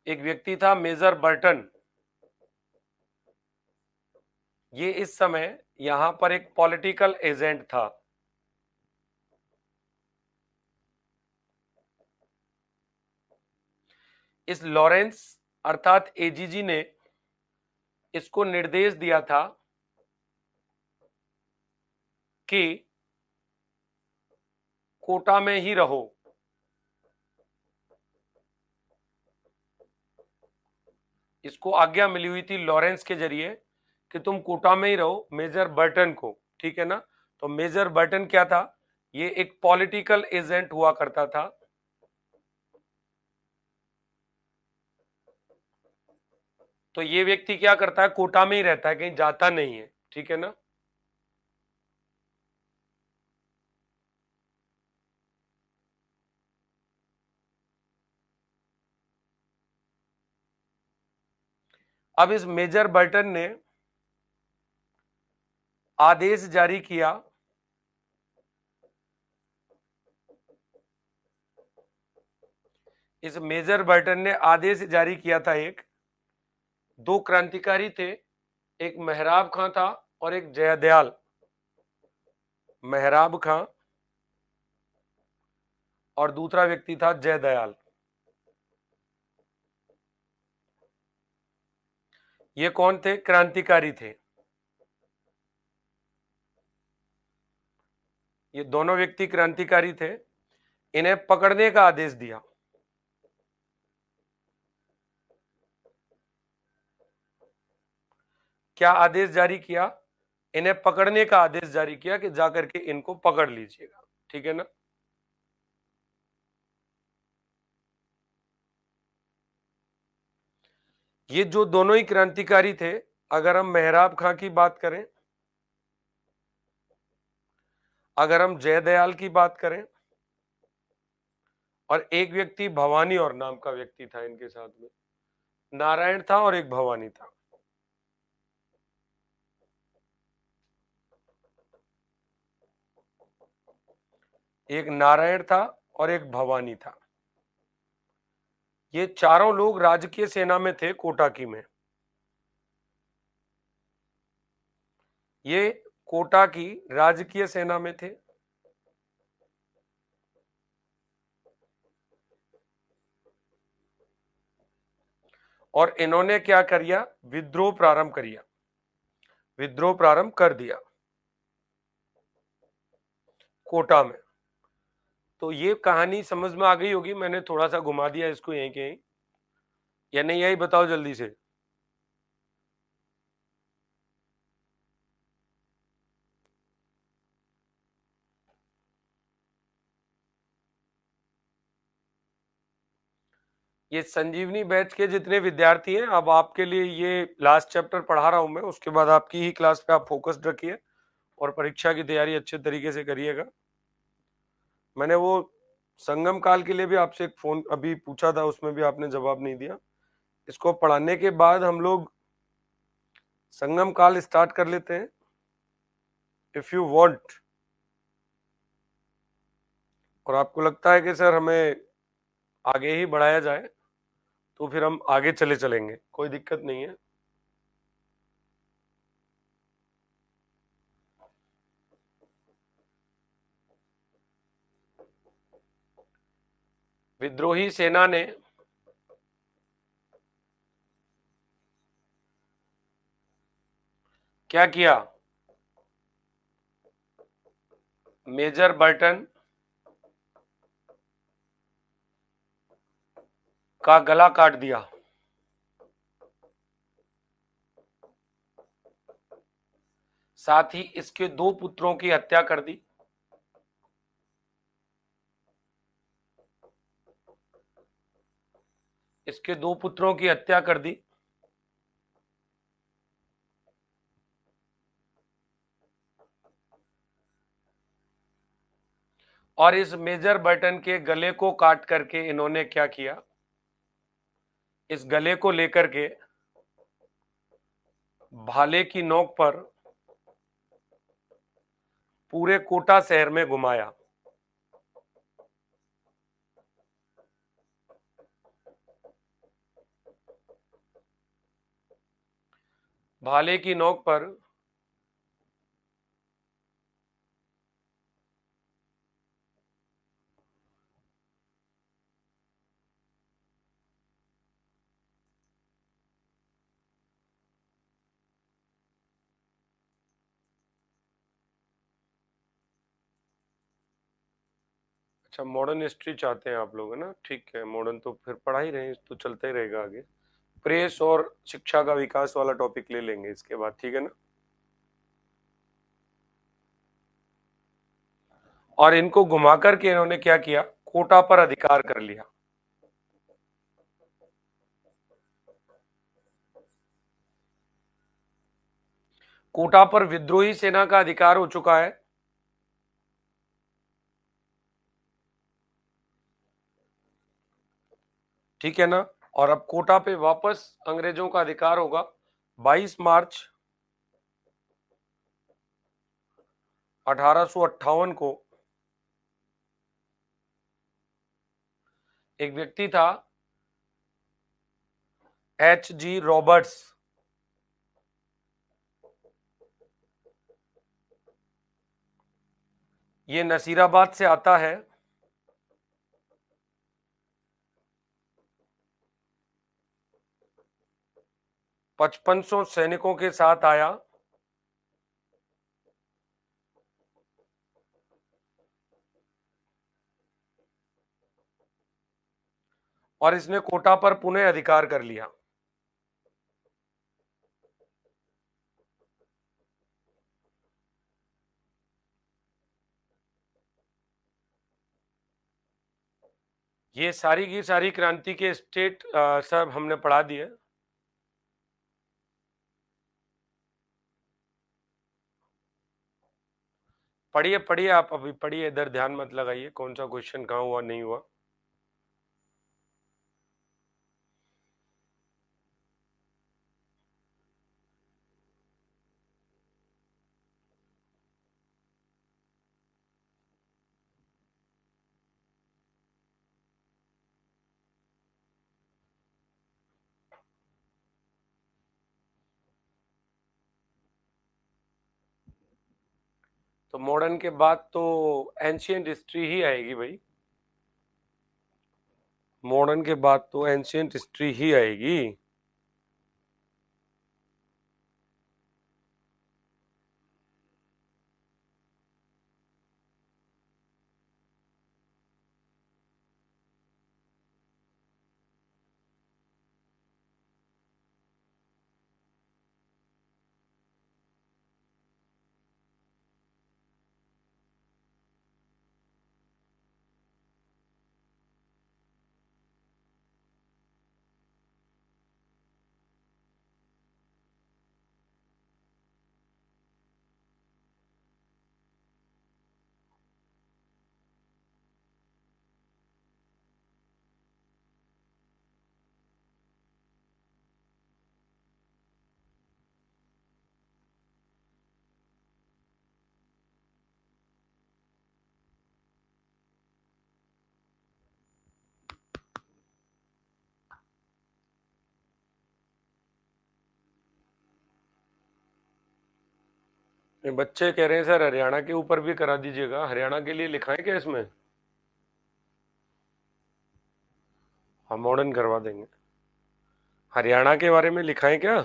एक व्यक्ति था मेजर बर्टन। ये इस समय यहां पर एक पॉलिटिकल एजेंट था। इस लॉरेंस अर्थात एजीजी ने इसको निर्देश दिया था कि कोटा में ही रहो। इसको आज्ञा मिली हुई थी लॉरेंस के जरिए कि तुम कोटा में ही रहो, मेजर बर्टन को। ठीक है ना? तो मेजर बर्टन क्या था? ये एक पॉलिटिकल एजेंट हुआ करता था। तो ये व्यक्ति क्या करता है? कोटा में ही रहता है, कहीं जाता नहीं है। ठीक है ना? अब इस मेजर बर्टन ने आदेश जारी किया इस मेजर बर्टन ने आदेश जारी किया था। एक दो क्रांतिकारी थे, एक मेहराब खां था और एक जयदयाल। मेहराब खां और दूसरा व्यक्ति था जयदयाल। ये कौन थे? क्रांतिकारी थे। ये दोनों व्यक्ति क्रांतिकारी थे। इन्हें पकड़ने का आदेश दिया। क्या आदेश जारी किया? इन्हें पकड़ने का आदेश जारी किया कि जाकर के इनको पकड़ लीजिएगा। ठीक है ना? ये जो दोनों ही क्रांतिकारी थे, अगर हम मेहराब खां की बात करें, अगर हम जयदयाल की बात करें, और एक व्यक्ति भवानी और नाम का व्यक्ति था इनके साथ में, नारायण था और एक भवानी था। एक नारायण था और एक भवानी था। ये चारों लोग राजकीय सेना में थे, कोटा में। ये कोटा की राजकीय सेना में थे। और इन्होंने क्या किया? विद्रोह प्रारंभ किया। विद्रोह प्रारंभ कर दिया कोटा में। तो ये कहानी समझ में आ गई होगी, मैंने थोड़ा सा घुमा दिया इसको यहीं के यहीं, या नहीं? यही बताओ जल्दी से। ये संजीवनी बैच के जितने विद्यार्थी हैं, अब आपके लिए ये लास्ट चैप्टर पढ़ा रहा हूं मैं, उसके बाद आपकी ही क्लास पे आप फोकस्ड रखिए और परीक्षा की तैयारी अच्छे तरीके से करिएगा। मैंने वो संगम काल के लिए भी आपसे एक फोन अभी पूछा था, उसमें भी आपने जवाब नहीं दिया। इसको पढ़ाने के बाद हम लोग संगम काल स्टार्ट कर लेते हैं, इफ यू वांट। और आपको लगता है कि सर हमें आगे ही बढ़ाया जाए, तो फिर हम आगे चले चलेंगे, कोई दिक्कत नहीं है। विद्रोही सेना ने क्या किया? मेजर बर्टन का गला काट दिया। साथ ही इसके दो पुत्रों की हत्या कर दी। इसके दो पुत्रों की हत्या कर दी। और इस मेजर बर्टन के गले को काट करके इन्होंने क्या किया? इस गले को लेकर के भाले की नोक पर पूरे कोटा शहर में घुमाया। भाले की नोक पर अच्छा, मॉडर्न हिस्ट्री चाहते हैं आप लोग, है ना? ठीक है, मॉडर्न तो फिर पढ़ा ही रहे हैं, तो चलता ही रहेगा आगे। प्रेस और शिक्षा का विकास वाला टॉपिक ले लेंगे इसके बाद, ठीक है ना? और इनको घुमा करके इन्होंने क्या किया? कोटा पर अधिकार कर लिया। कोटा पर विद्रोही सेना का अधिकार हो चुका है। ठीक है ना? और अब कोटा पे वापस अंग्रेजों का अधिकार होगा। 22 मार्च 1858 को एक व्यक्ति था, H.G. रॉबर्ट्स। ये नसीराबाद से आता है। 5500 सैनिकों के साथ आया और इसने कोटा पर पुनः अधिकार कर लिया। ये सारी की सारी क्रांति के स्टेट सब हमने पढ़ा दिए। पढ़िए पढ़िए, आप अभी पढ़िए, इधर ध्यान मत लगाइए कौन सा क्वेश्चन कहाँ हुआ नहीं हुआ। तो मॉडर्न के बाद तो एंशियंट हिस्ट्री ही आएगी भाई, मॉडर्न के बाद तो एंशियंट हिस्ट्री ही आएगी। ये बच्चे कह रहे हैं सर हरियाणा के ऊपर भी करा दीजिएगा, हरियाणा के लिए लिखाएं क्या इसमें? हम मॉडर्न करवा देंगे, हरियाणा के बारे में लिखाएं क्या?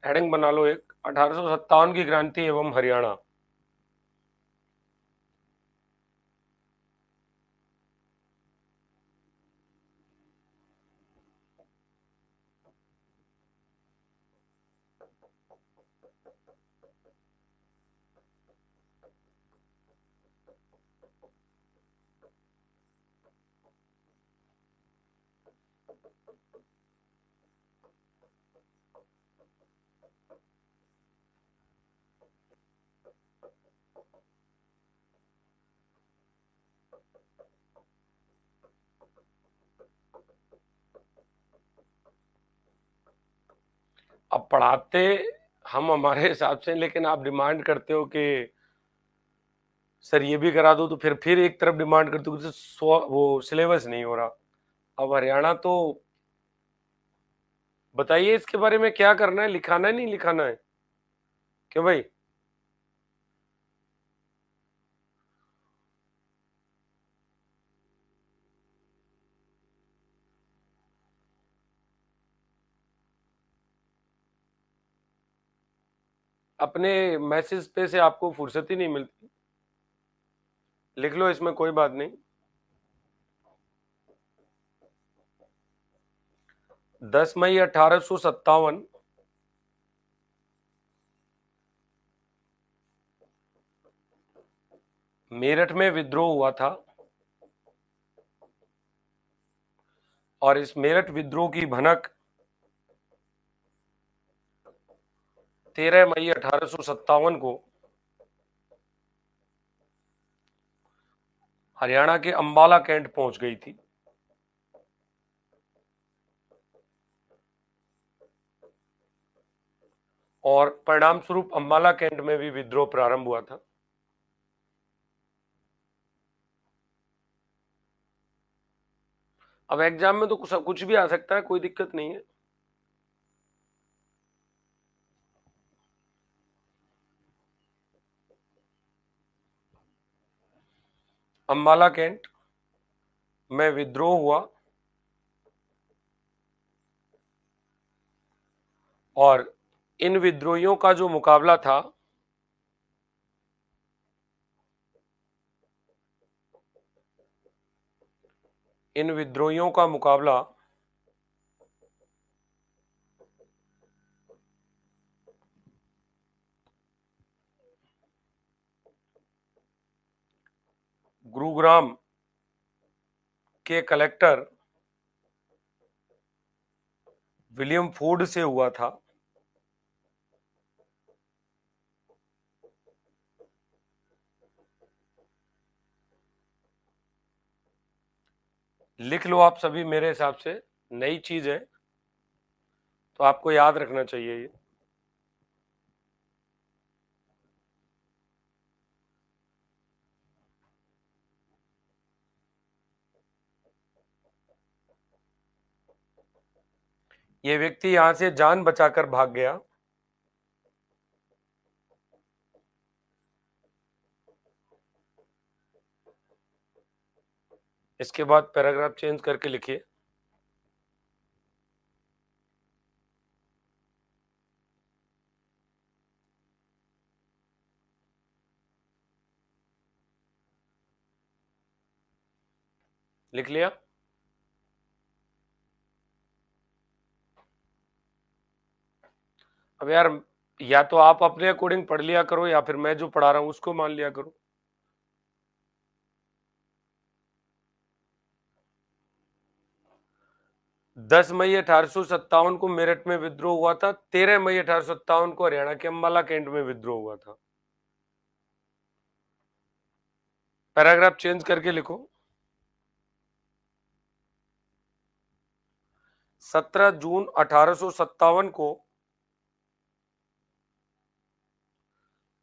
हेडिंग बना लो एक, 1857 की क्रांति एवं हरियाणा। अब पढ़ाते हम हमारे हिसाब से, लेकिन आप डिमांड करते हो कि सर ये भी करा दो, तो फिर एक तरफ डिमांड करते हो कि वो सिलेबस नहीं हो रहा। अब हरियाणा तो बताइए इसके बारे में क्या करना है, लिखाना है नहीं लिखाना है? क्यों भाई? अपने मैसेज पे से आपको फुर्सत ही नहीं मिलती, लिख लो इसमें कोई बात नहीं। 10 मई 1857 मेरठ में विद्रोह हुआ था और इस मेरठ विद्रोह की भनक 13 मई 1857 को हरियाणा के अंबाला कैंट पहुंच गई थी और परिणाम स्वरूप अंबाला कैंट में भी विद्रोह प्रारंभ हुआ था। अब एग्जाम में तो कुछ भी आ सकता है, कोई दिक्कत नहीं है। अंबाला कैंट में विद्रोह हुआ और इन विद्रोहियों का जो मुकाबला था इन विद्रोहियों का मुकाबला गुरुग्राम के कलेक्टर विलियम फोर्ड से हुआ था। लिख लो आप सभी, मेरे हिसाब से नई चीज है तो आपको याद रखना चाहिए ये। ये व्यक्ति यहां से जान बचाकर भाग गया। इसके बाद पैराग्राफ चेंज करके लिखिए। लिख लिया? अब यार, या तो आप अपने अकॉर्डिंग पढ़ लिया करो या फिर मैं जो पढ़ा रहा हूं उसको मान लिया करो। 10 मई 1857 को मेरठ में विद्रोह हुआ था। 13 मई 1857 को हरियाणा के अंबाला कैंट में विद्रोह हुआ था। पैराग्राफ चेंज करके लिखो। 17 जून 1857 को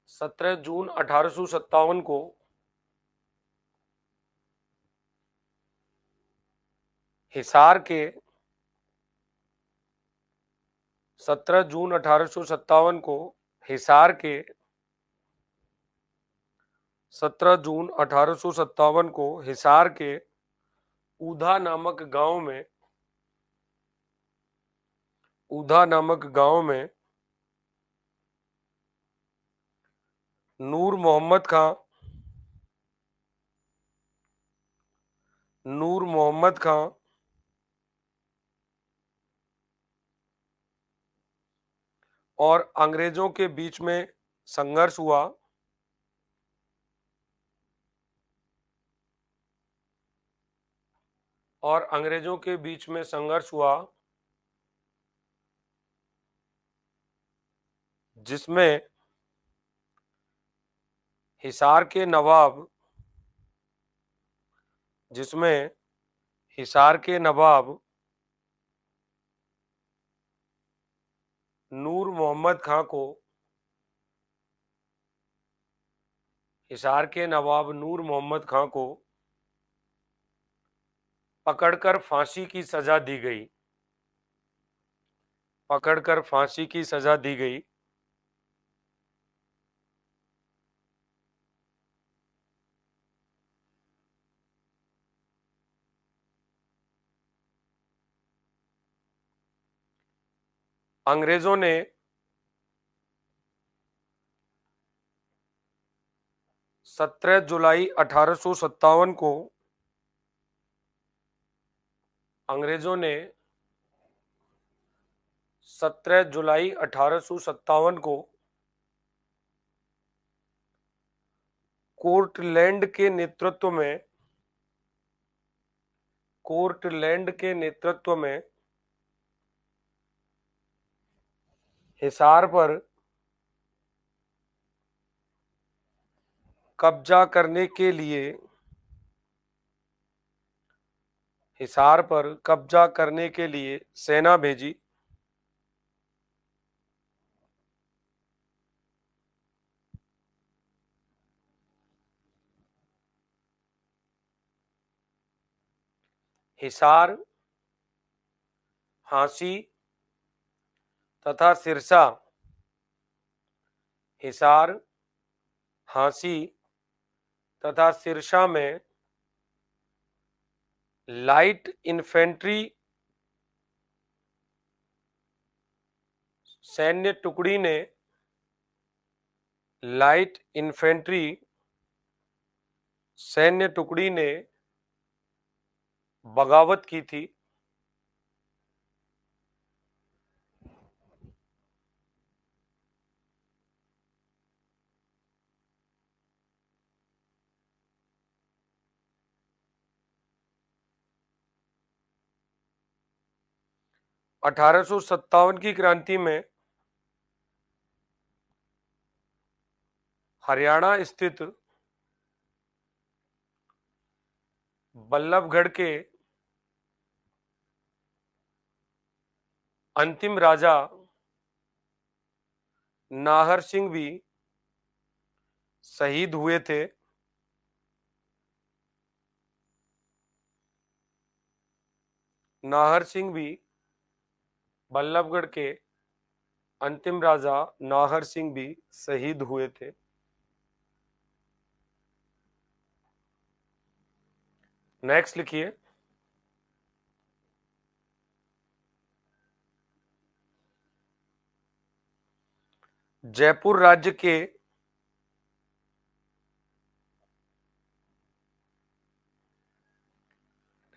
17 जून 1857 को हिसार के 17 जून 1857 को हिसार के 17 जून 1857 को हिसार के ऊधा नामक गांव में ऊधा नामक गांव में नूर मोहम्मद खां नूर मोहम्मद खां और अंग्रेजों के बीच में संघर्ष हुआ। और अंग्रेजों के बीच में संघर्ष हुआ जिसमें हिसार के नवाब जिसमें हिसार के नवाब नूर मोहम्मद खां को हिसार के नवाब नूर मोहम्मद खां को पकड़कर फांसी की सजा दी गई। पकड़कर फांसी की सजा दी गई। अंग्रेजों ने 17 जुलाई 1857 को अंग्रेजों ने 17 जुलाई 1857 को कोर्टलैंड के नेतृत्व में कोर्टलैंड के नेतृत्व में हिसार पर कब्जा करने के लिए हिसार पर कब्जा करने के लिए सेना भेजी। हिसार, हांसी तथा सिरसा। हिसार, हांसी तथा सिरसा में लाइट इन्फेंट्री सैन्य टुकड़ी ने लाइट इन्फेंट्री सैन्य टुकड़ी ने बगावत की थी। 1857 की क्रांति में हरियाणा स्थित बल्लभगढ़ के अंतिम राजा नाहर सिंह भी शहीद हुए थे। नाहर सिंह भी बल्लभगढ़ के अंतिम राजा नाहर सिंह भी शहीद हुए थे। नेक्स्ट लिखिए, जयपुर राज्य के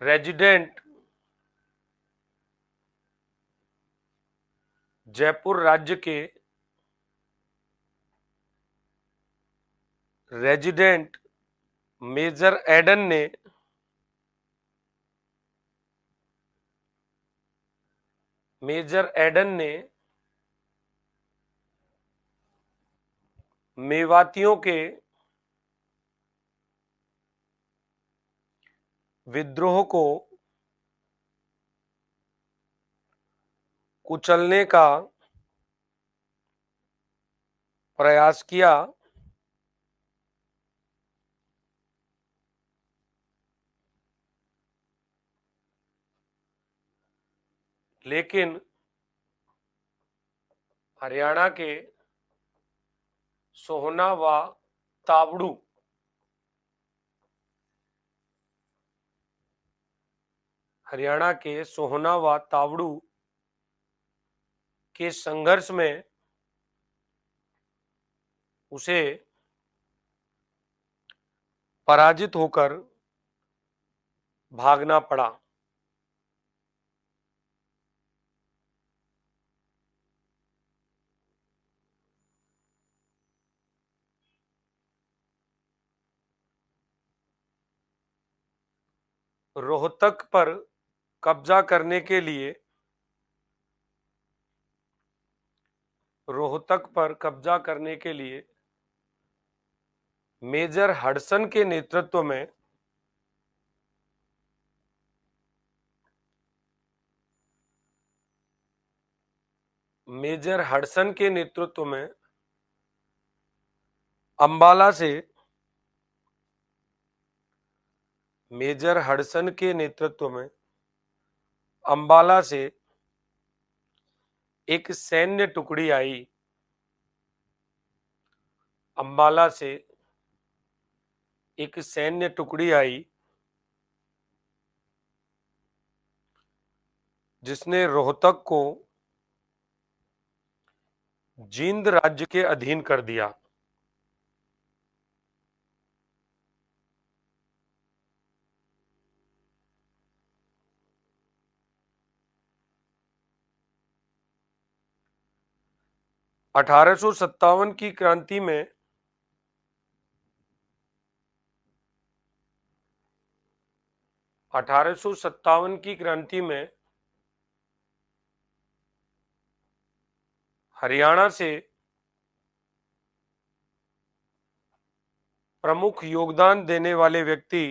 रेजिडेंट जयपुर राज्य के रेजिडेंट मेजर एडन ने मेवातियों के विद्रोह को कुचलने का प्रयास किया, लेकिन हरियाणा के सोहना व तावड़ू हरियाणा के सोहना व तावड़ू के संघर्ष में उसे पराजित होकर भागना पड़ा। रोहतक पर कब्जा करने के लिए मेजर हडसन के नेतृत्व में अंबाला से मेजर हडसन के नेतृत्व में अंबाला से एक सैन्य टुकड़ी आई। अंबाला से एक सैन्य टुकड़ी आई जिसने रोहतक को जींद राज्य के अधीन कर दिया। अठारह सौ सत्तावन की क्रांति में हरियाणा से प्रमुख योगदान देने वाले व्यक्ति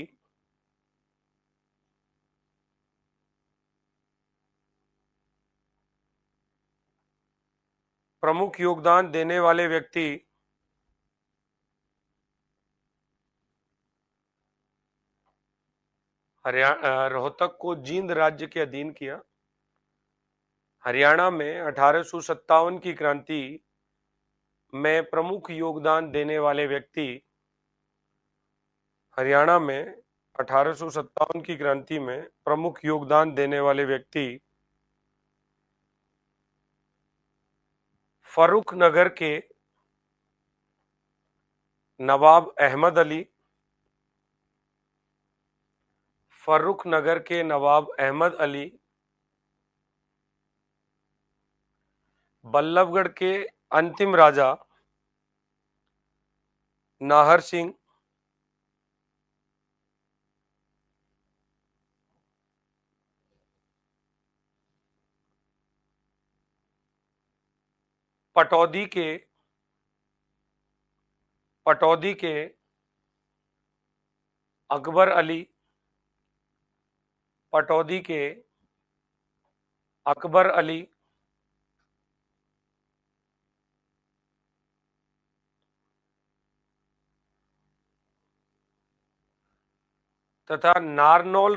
रोहतक को जींद राज्य के अधीन किया। हरियाणा में 1857 की क्रांति में प्रमुख योगदान देने वाले व्यक्ति। हरियाणा में 1857 की क्रांति में प्रमुख योगदान देने वाले व्यक्ति फर्रुखनगर के नवाब अहमद अली। फर्रुखनगर के नवाब अहमद अली, बल्लभगढ़ के अंतिम राजा नाहर सिंह, पटौदी के अकबर अली, पटौदी के अकबर अली, तथा नारनौल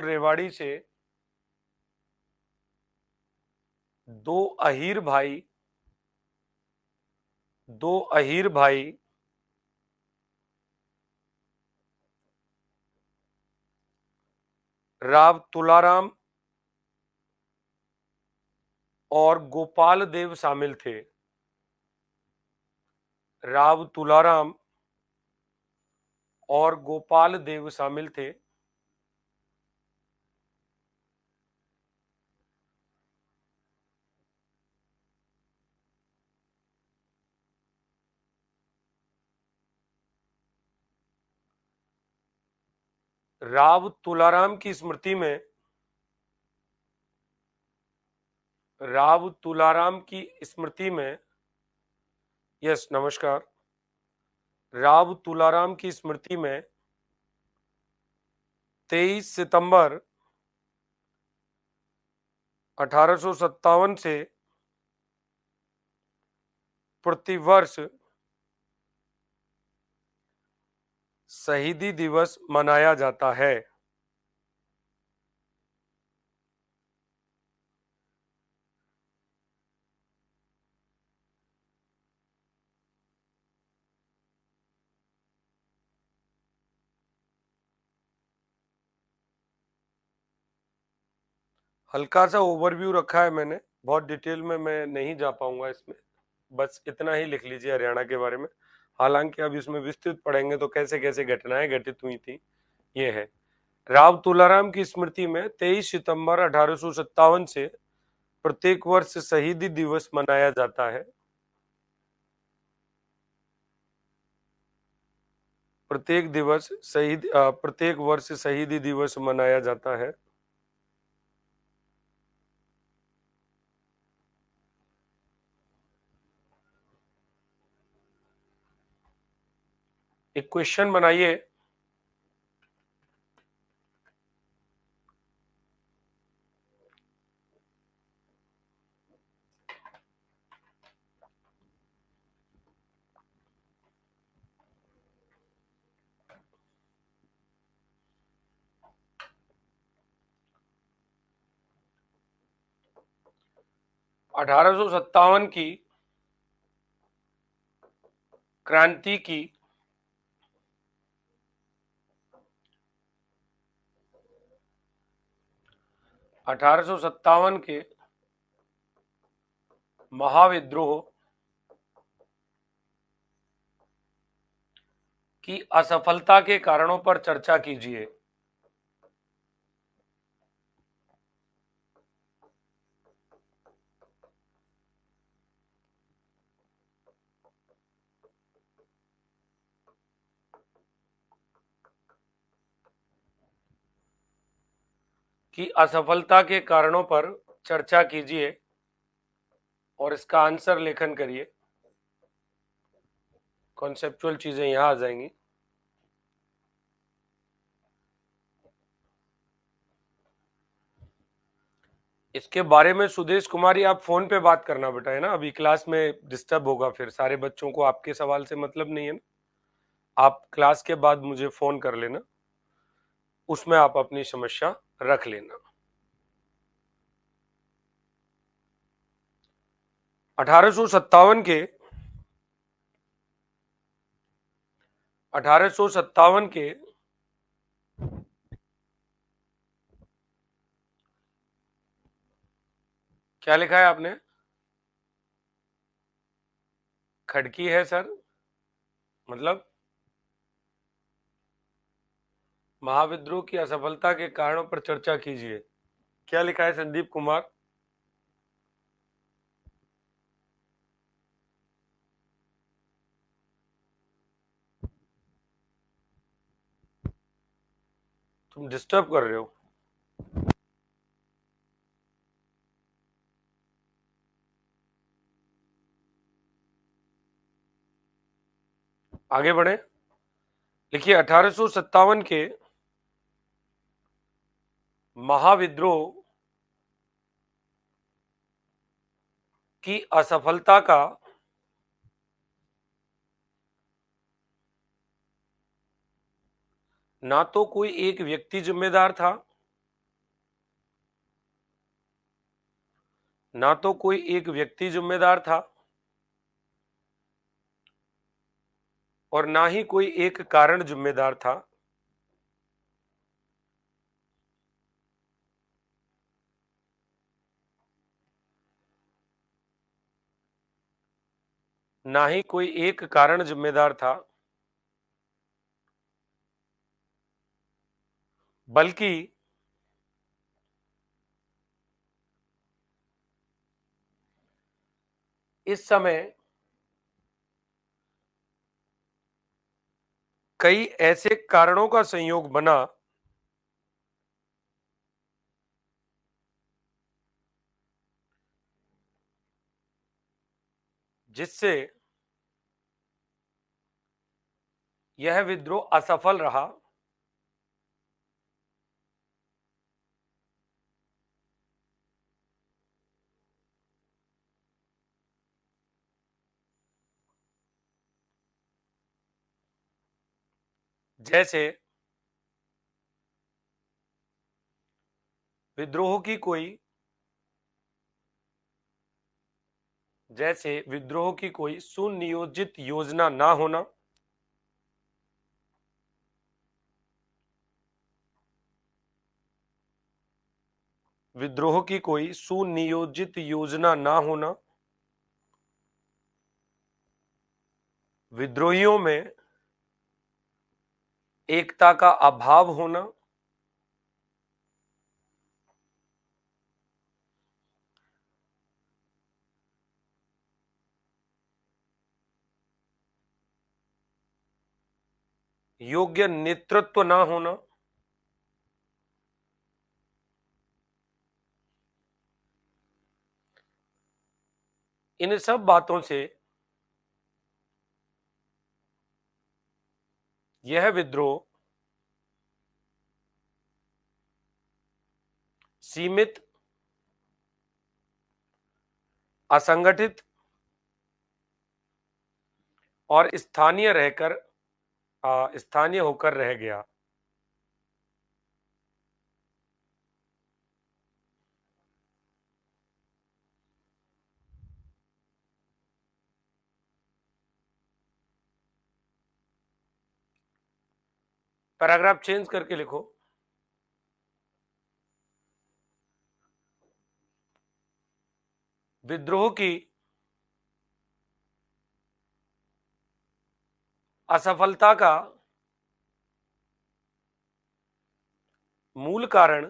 रेवाड़ी से दो अहीर भाई राव तुलाराम और गोपाल देव शामिल थे। राव तुलाराम और गोपाल देव शामिल थे। राव तुलाराम की स्मृति में यस नमस्कार। राव तुलाराम की स्मृति में 23 सितंबर 1857 से प्रतिवर्ष शहीदी दिवस मनाया जाता है। हल्का सा ओवरव्यू रखा है मैंने, बहुत डिटेल में मैं नहीं जा पाऊंगा इसमें, बस इतना ही लिख लीजिए हरियाणा के बारे में। हालांकि अब इसमें विस्तृत पढ़ेंगे तो कैसे कैसे घटनाएं घटित हुई थी। ये है राव तुलाराम की स्मृति में 23 सितंबर 1857 से प्रत्येक वर्ष शहीदी दिवस मनाया जाता है। प्रत्येक वर्ष शहीदी दिवस मनाया जाता है। एक क्वेश्चन बनाइए। अठारह की क्रांति की 1857 के महाविद्रोह की असफलता के कारणों पर चर्चा कीजिए। की असफलता के कारणों पर चर्चा कीजिए और इसका आंसर लेखन करिए। कॉन्सेप्चुअल चीजें यहां आ जाएंगी। इसके बारे में सुदेश कुमारी आप फोन पे बात करना बेटा, है ना, अभी क्लास में डिस्टर्ब होगा, फिर सारे बच्चों को आपके सवाल से मतलब नहीं है ना। आप क्लास के बाद मुझे फोन कर लेना, उसमें आप अपनी समस्या रख लेना। 1857 के 1857 के क्या लिखा है आपने? खड़की है सर, मतलब महाविद्रोह की असफलता के कारणों पर चर्चा कीजिए। क्या लिखा है संदीप कुमार? तुम डिस्टर्ब कर रहे हो। आगे बढ़े, लिखिए 1857 के महाविद्रोह की असफलता का ना तो कोई एक व्यक्ति जिम्मेदार था, ना तो कोई एक व्यक्ति जिम्मेदार था, और ना ही कोई एक कारण जिम्मेदार था, ना ही कोई एक कारण जिम्मेदार था, बल्कि इस समय कई ऐसे कारणों का संयोग बना जिससे यह विद्रोह असफल रहा। जैसे विद्रोह की कोई सुनियोजित योजना ना होना, विद्रोह की कोई सुनियोजित योजना ना होना, विद्रोहियों में एकता का अभाव होना, योग्य नेतृत्व ना होना, इन सब बातों से यह विद्रोह सीमित, असंगठित और स्थानीय होकर रह गया। पैराग्राफ चेंज करके लिखो। विद्रोह की असफलता का मूल कारण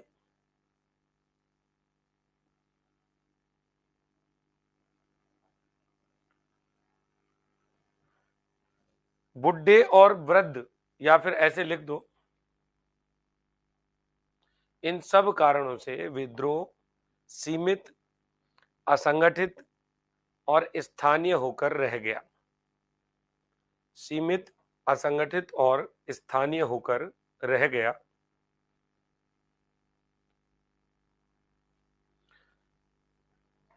बुढ़े और वृद्ध, या फिर ऐसे लिख दो, इन सब कारणों से विद्रोह सीमित, असंगठित और स्थानीय होकर रह गया। सीमित, असंगठित और स्थानीय होकर रह गया।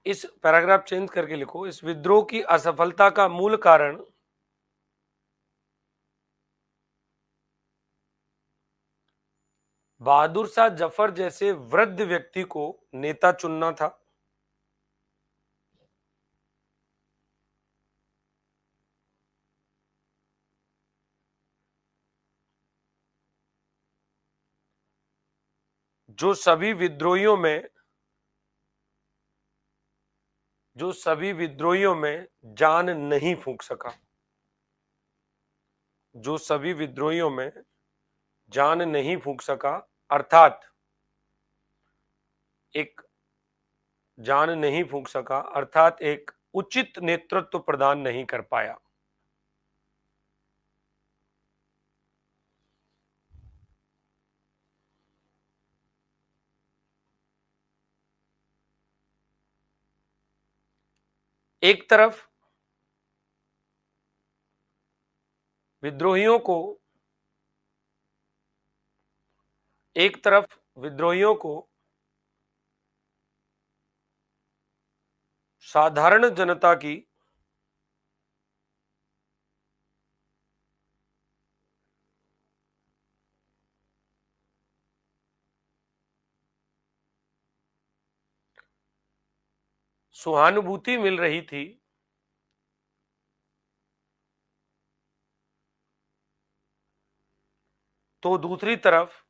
इस पैराग्राफ चेंज करके लिखो, इस विद्रोह की असफलता का मूल कारण बहादुर शाह जफर जैसे वृद्ध व्यक्ति को नेता चुनना था। जो सभी विद्रोहियों में जान नहीं फूंक सका। जो सभी विद्रोहियों में जान नहीं फूंक सका, अर्थात एक जान नहीं फूंक सका अर्थात एक उचित नेतृत्व प्रदान नहीं कर पाया। एक तरफ विद्रोहियों को साधारण जनता की सहानुभूति मिल रही थी, तो दूसरी तरफ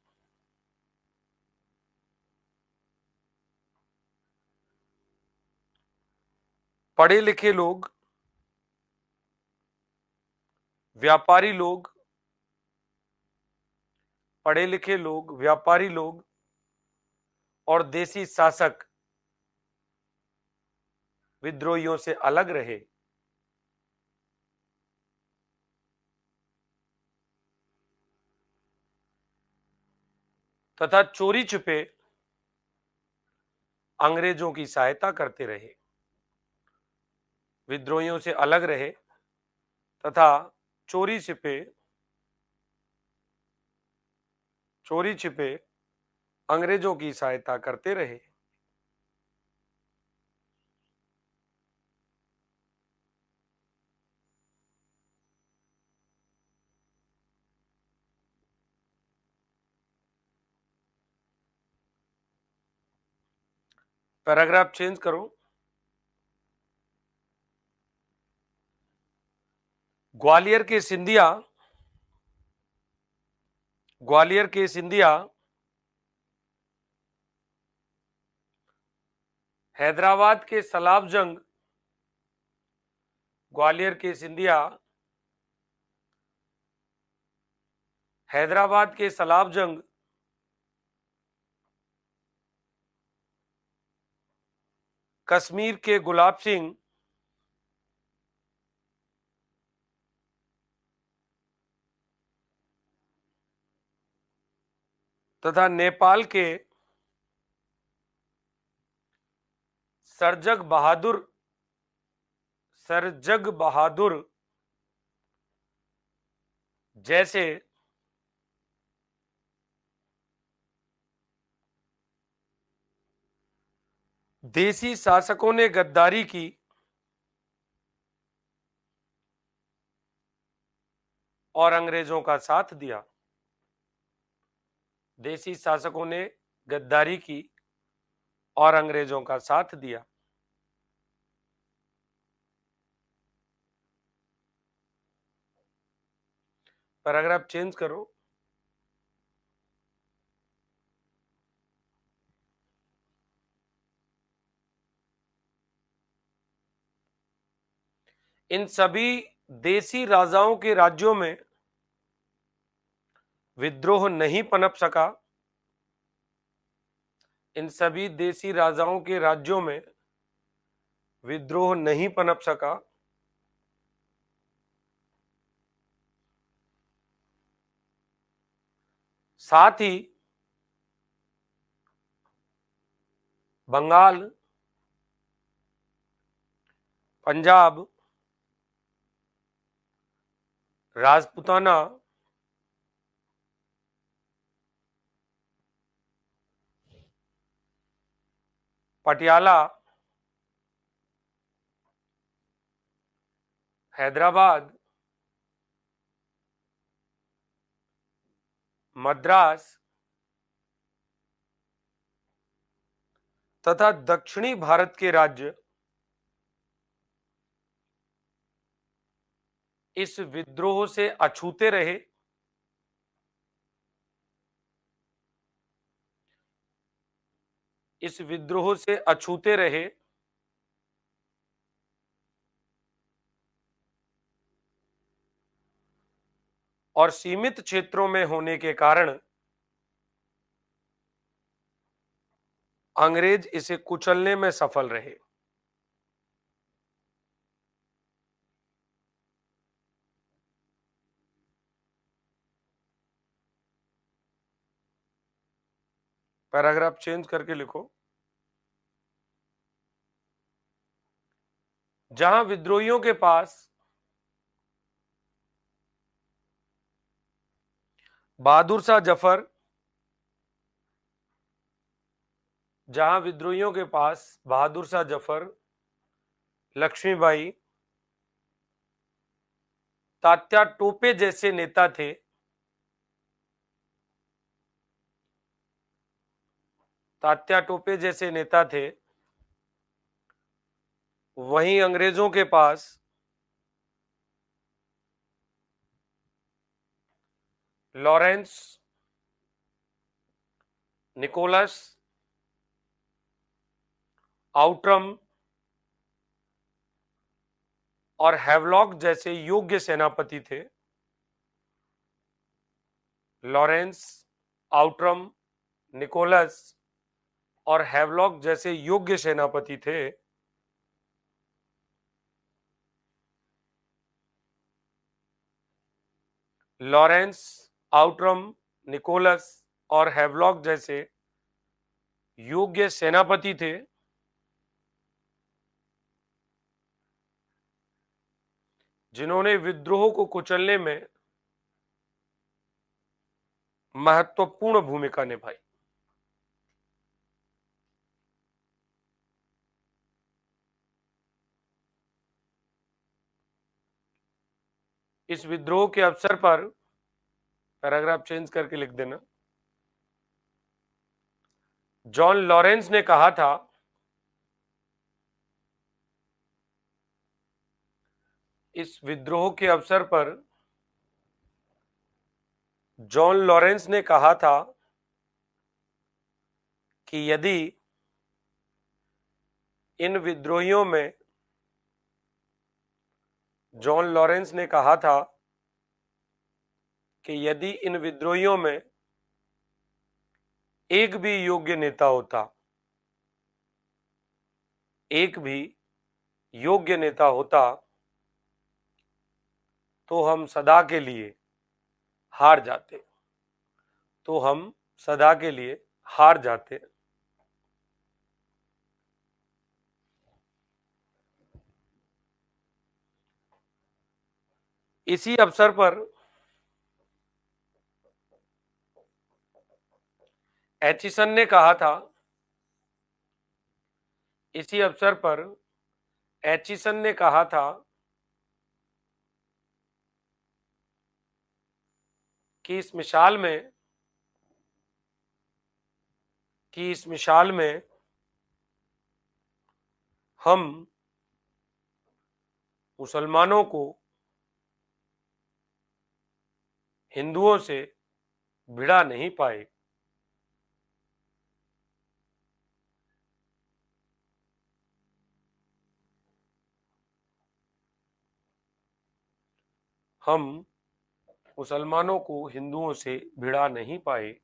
पढ़े लिखे लोग, व्यापारी लोग और देसी शासक विद्रोहियों से अलग रहे। तथा चोरी छिपे अंग्रेजों की सहायता करते रहे। विद्रोहियों से अलग रहे तथा चोरी छिपे अंग्रेजों की सहायता करते रहे। पैराग्राफ चेंज करो। ग्वालियर के सिंधिया हैदराबाद के सलाबजंग कश्मीर के गुलाब सिंह तथा नेपाल के सरजग बहादुर जैसे देसी शासकों ने गद्दारी की और अंग्रेजों का साथ दिया। देसी शासकों ने गद्दारी की और अंग्रेजों का साथ दिया। पैराग्राफ चेंज करो। इन सभी देसी राजाओं के राज्यों में विद्रोह नहीं पनप सका। इन सभी देसी राजाओं के राज्यों में विद्रोह नहीं पनप सका। साथ ही बंगाल, पंजाब, राजपूताना, पटियाला, हैदराबाद, मद्रास, तथा दक्षिणी भारत के राज्य इस विद्रोह से अछूते रहे। इस विद्रोह से अछूते रहे और सीमित क्षेत्रों में होने के कारण अंग्रेज इसे कुचलने में सफल रहे। पैराग्राफ चेंज करके लिखो। जहां विद्रोहियों के पास बहादुर शाह जफर जहां विद्रोहियों के पास बहादुर शाह जफर, लक्ष्मीबाई, तात्या टोपे जैसे नेता थे, तात्या टोपे जैसे नेता थे, वहीं अंग्रेजों के पास लॉरेंस, निकोलस, आउट्रम और हैवलॉक जैसे योग्य सेनापति थे। लॉरेंस, आउट्रम, निकोलस और हैवलॉक जैसे योग्य सेनापति थे। लॉरेंस, आउट्रम, निकोलस और हैवलॉक जैसे योग्य सेनापति थे, जिन्होंने विद्रोह को कुचलने में महत्वपूर्ण भूमिका निभाई। इस विद्रोह के अवसर पर पैराग्राफ चेंज करके लिख देना। जॉन लॉरेंस ने कहा था, इस विद्रोह के अवसर पर जॉन लॉरेंस ने कहा था कि यदि इन विद्रोहियों में जॉन लॉरेंस ने कहा था कि यदि इन विद्रोहियों में एक भी योग्य नेता होता, एक भी योग्य नेता होता, तो हम सदा के लिए हार जाते, तो हम सदा के लिए हार जाते। इसी अवसर पर एचिसन ने कहा था, इसी अवसर पर एचिसन ने कहा था कि इस मिसाल में हम मुसलमानों को हिंदुओं से भिड़ा नहीं पाए। हम मुसलमानों को हिंदुओं से भिड़ा नहीं पाए।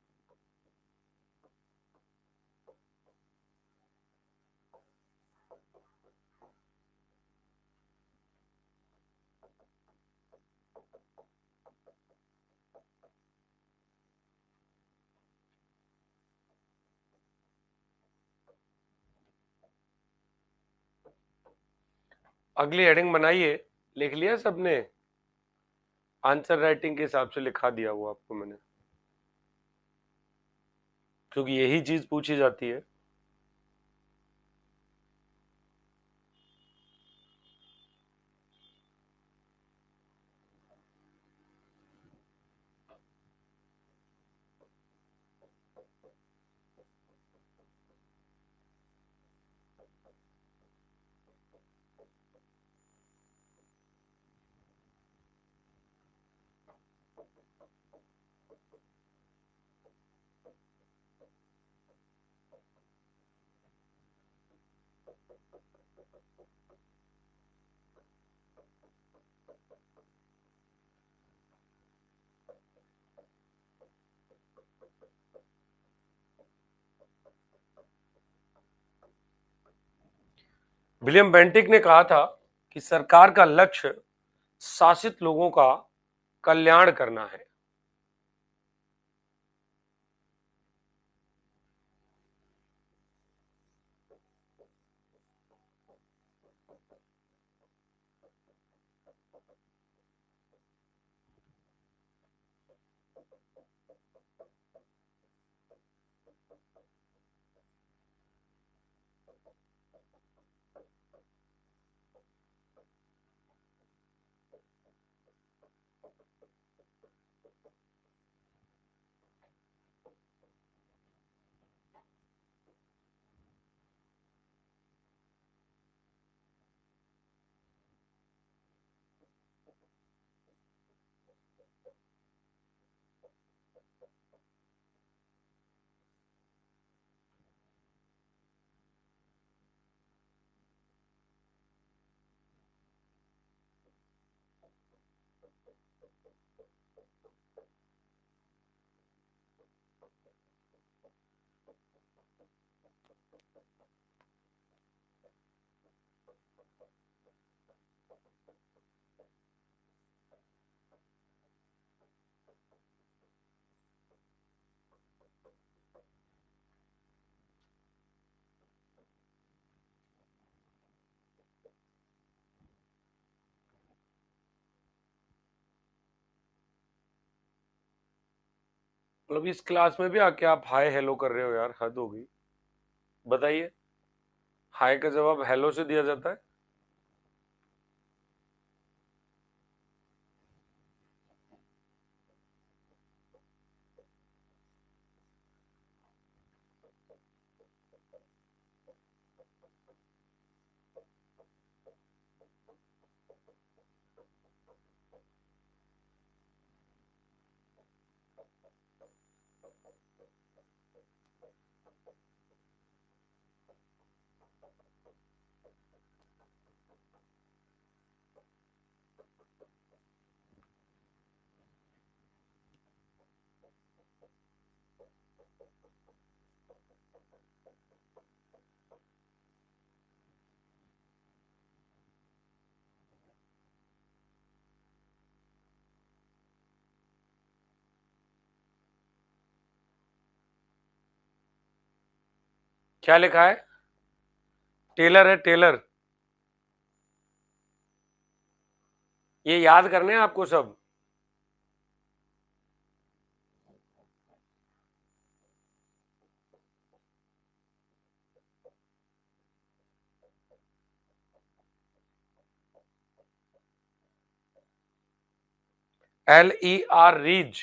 अगली हेडिंग बनाइए। लिख लिया सबने? आंसर राइटिंग के हिसाब से लिखा दिया हुआ आपको मैंने, क्योंकि यही चीज पूछी जाती है। विलियम बेंटिक ने कहा था कि सरकार का लक्ष्य शासित लोगों का कल्याण करना है। मतलब इस क्लास में भी आके आप हाय हेलो कर रहे हो यार, हद होगी। बताइए, हाय का जवाब हेलो से दिया जाता है? क्या लिखा है? टेलर है, टेलर। ये याद करने हैं आपको सब। LER, रीज।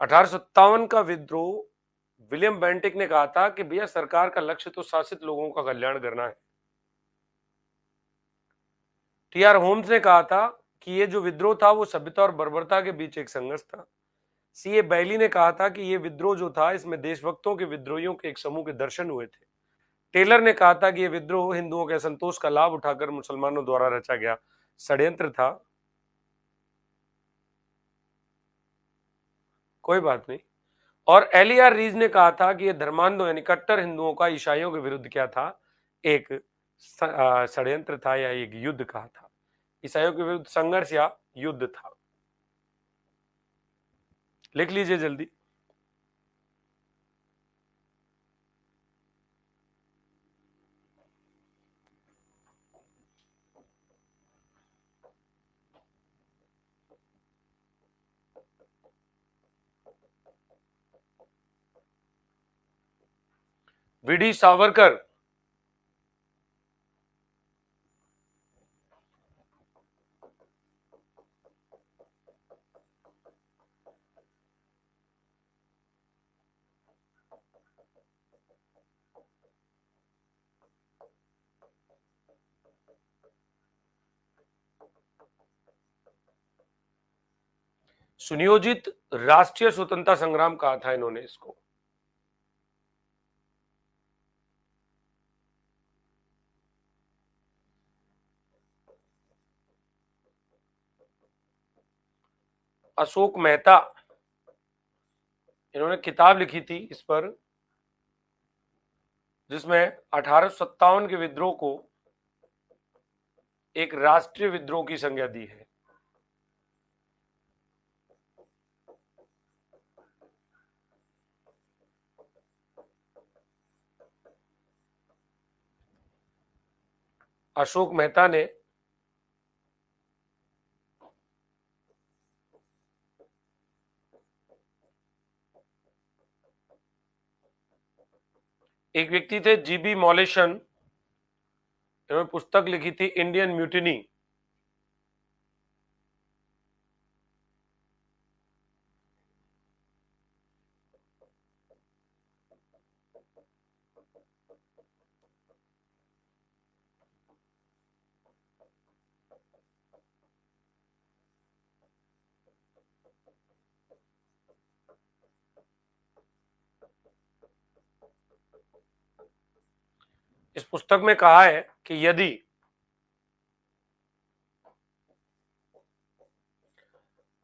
अठारह का विद्रोह, विलियम बेंटिक ने कहा था कि भैया सरकार का लक्ष्य तो शासित लोगों का कल्याण करना है। TR होम्स ने कहा था कि ये जो विद्रोह था वो सभ्यता और बर्बरता के बीच एक संघर्ष था। CA बैली ने कहा था कि ये विद्रोह जो था इसमें देशभक्तों के विद्रोहियों के एक समूह के दर्शन हुए थे। टेलर ने कहा था कि यह विद्रोह हिंदुओं के असंतोष का लाभ उठाकर मुसलमानों द्वारा रचा गया षड्यंत्र था। कोई बात नहीं। और LER रीज ने कहा था कि यह धर्मांधों यानी कट्टर हिंदुओं का ईसाइयों के विरुद्ध क्या था, एक षड्यंत्र था या एक युद्ध कहा था। ईसाइयों के विरुद्ध संघर्ष या युद्ध था। लिख लीजिए जल्दी। VD सावरकर, सुनियोजित राष्ट्रीय स्वतंत्रता संग्राम कहा था इन्होंने इसको। अशोक मेहता, इन्होंने किताब लिखी थी इस पर, जिसमें 1857 के विद्रोह को एक राष्ट्रीय विद्रोह की संज्ञा दी है। अशोक मेहता ने एक व्यक्ति थे जीबी मॉलेशन, इन्होंने पुस्तक लिखी थी इंडियन म्यूटिनी। इस पुस्तक में कहा है कि यदि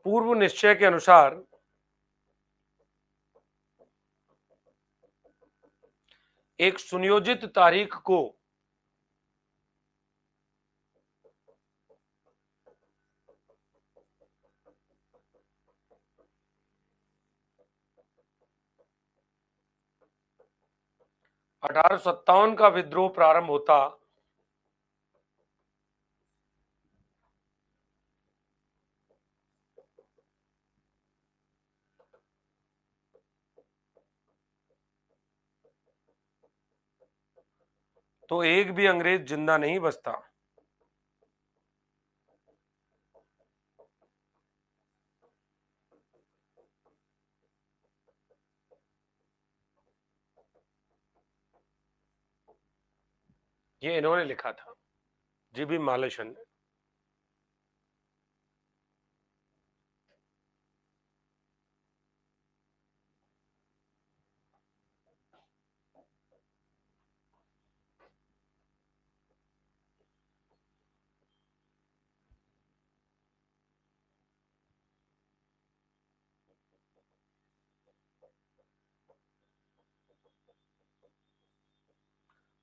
पूर्व निश्चय के अनुसार एक सुनियोजित तारीख को $1857 का विद्रोह प्रारंभ होता, तो एक भी अंग्रेज जिंदा नहीं बचता। ये इन्होंने लिखा था, जीबी मॉलेशन ने।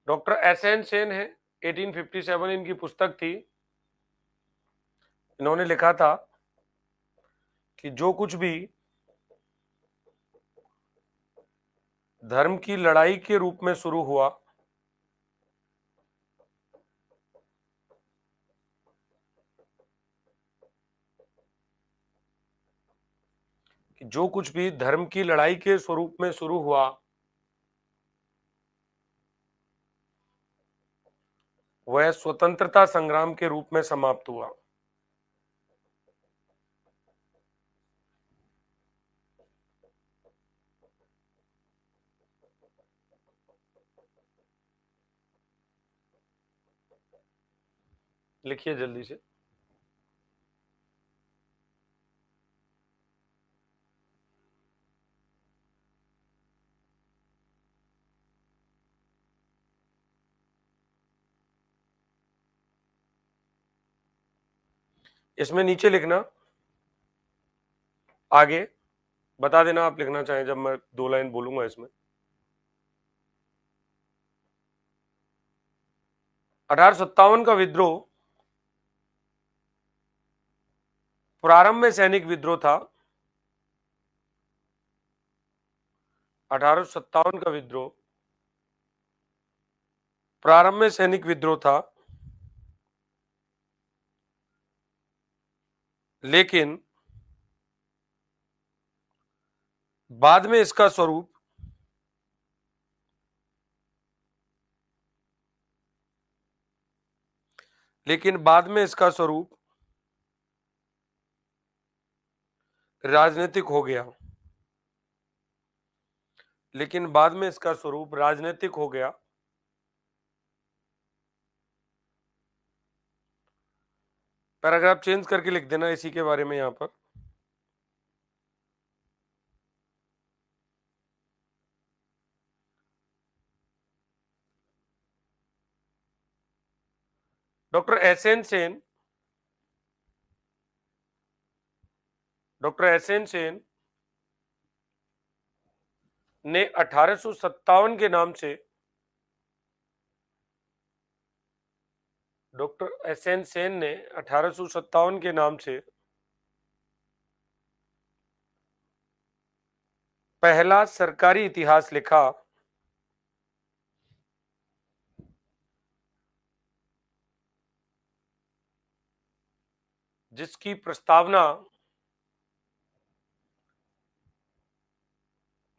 डॉक्टर एस एन सेन है, 1857 इनकी पुस्तक थी। इन्होंने लिखा था कि जो कुछ भी धर्म की लड़ाई के रूप में शुरू हुआ, कि जो कुछ भी धर्म की लड़ाई के स्वरूप में शुरू हुआ, वह स्वतंत्रता संग्राम के रूप में समाप्त हुआ। लिखिए जल्दी से। इसमें नीचे लिखना, आगे बता देना आप लिखना चाहें जब मैं 2 लाइन बोलूंगा इसमें। 1857 का विद्रोह प्रारंभ में सैनिक विद्रोह था। 1857 का विद्रोह प्रारंभ में सैनिक विद्रोह था, लेकिन बाद में इसका स्वरूप राजनीतिक हो गया। पैराग्राफ चेंज करके लिख देना इसी के बारे में यहां पर। डॉक्टर एस एन सेन ने 1857 के नाम से डॉक्टर एस एन सेन ने 1857 के नाम से पहला सरकारी इतिहास लिखा, जिसकी प्रस्तावना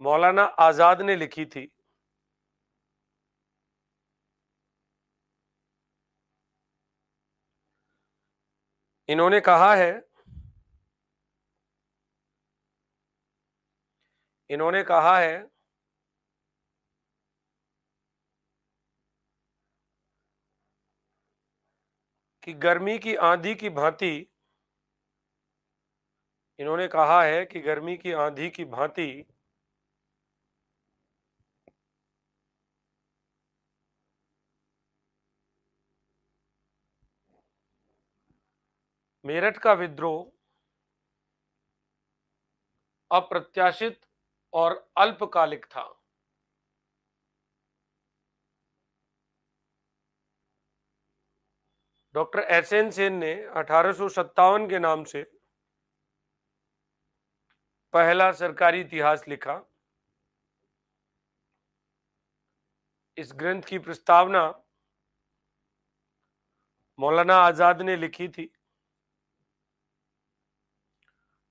मौलाना आजाद ने लिखी थी। इन्होंने कहा है इन्होंने कहा है कि गर्मी की आंधी की भांति इन्होंने कहा है कि गर्मी की आंधी की भांति मेरठ का विद्रोह अप्रत्याशित और अल्पकालिक था। डॉक्टर एस एन सेन ने 1857 के नाम से पहला सरकारी इतिहास लिखा। इस ग्रंथ की प्रस्तावना मौलाना आजाद ने लिखी थी।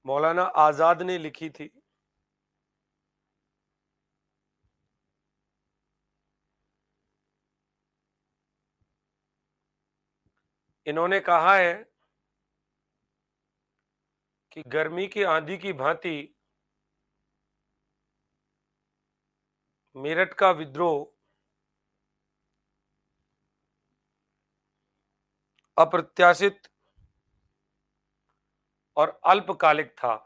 मौलाना आजाद ने लिखी थी। इन्होंने कहा है कि गर्मी की आंधी की भांति मेरठ का विद्रोह अप्रत्याशित और अल्पकालिक था।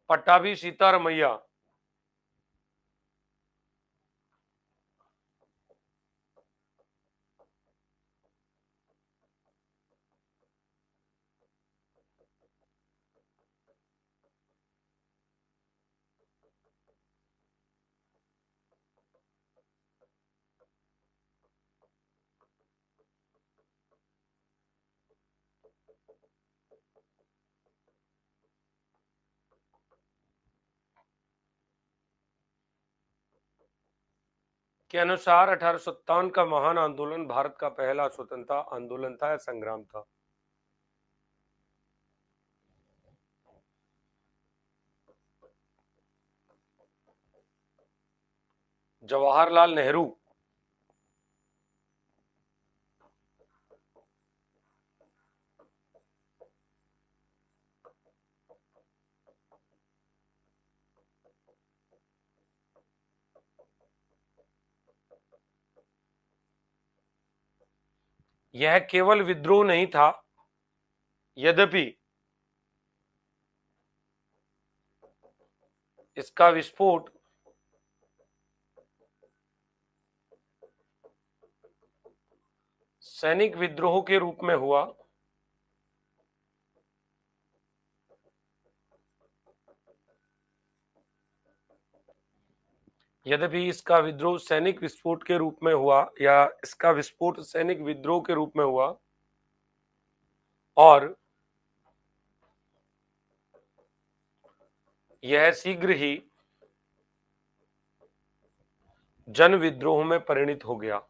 पट्टाभी सीतारमैया के अनुसार 1857 का महान आंदोलन भारत का पहला स्वतंत्रता आंदोलन था या संग्राम था। जवाहरलाल नेहरू यह केवल विद्रोह नहीं था, यद्यपि इसका विस्फोट सैनिक विद्रोह के रूप में हुआ। यद्यपि इसका विद्रोह सैनिक विस्फोट के रूप में हुआ या इसका विस्फोट सैनिक विद्रोह के रूप में हुआ और यह शीघ्र ही जन विद्रोह में परिणत हो गया।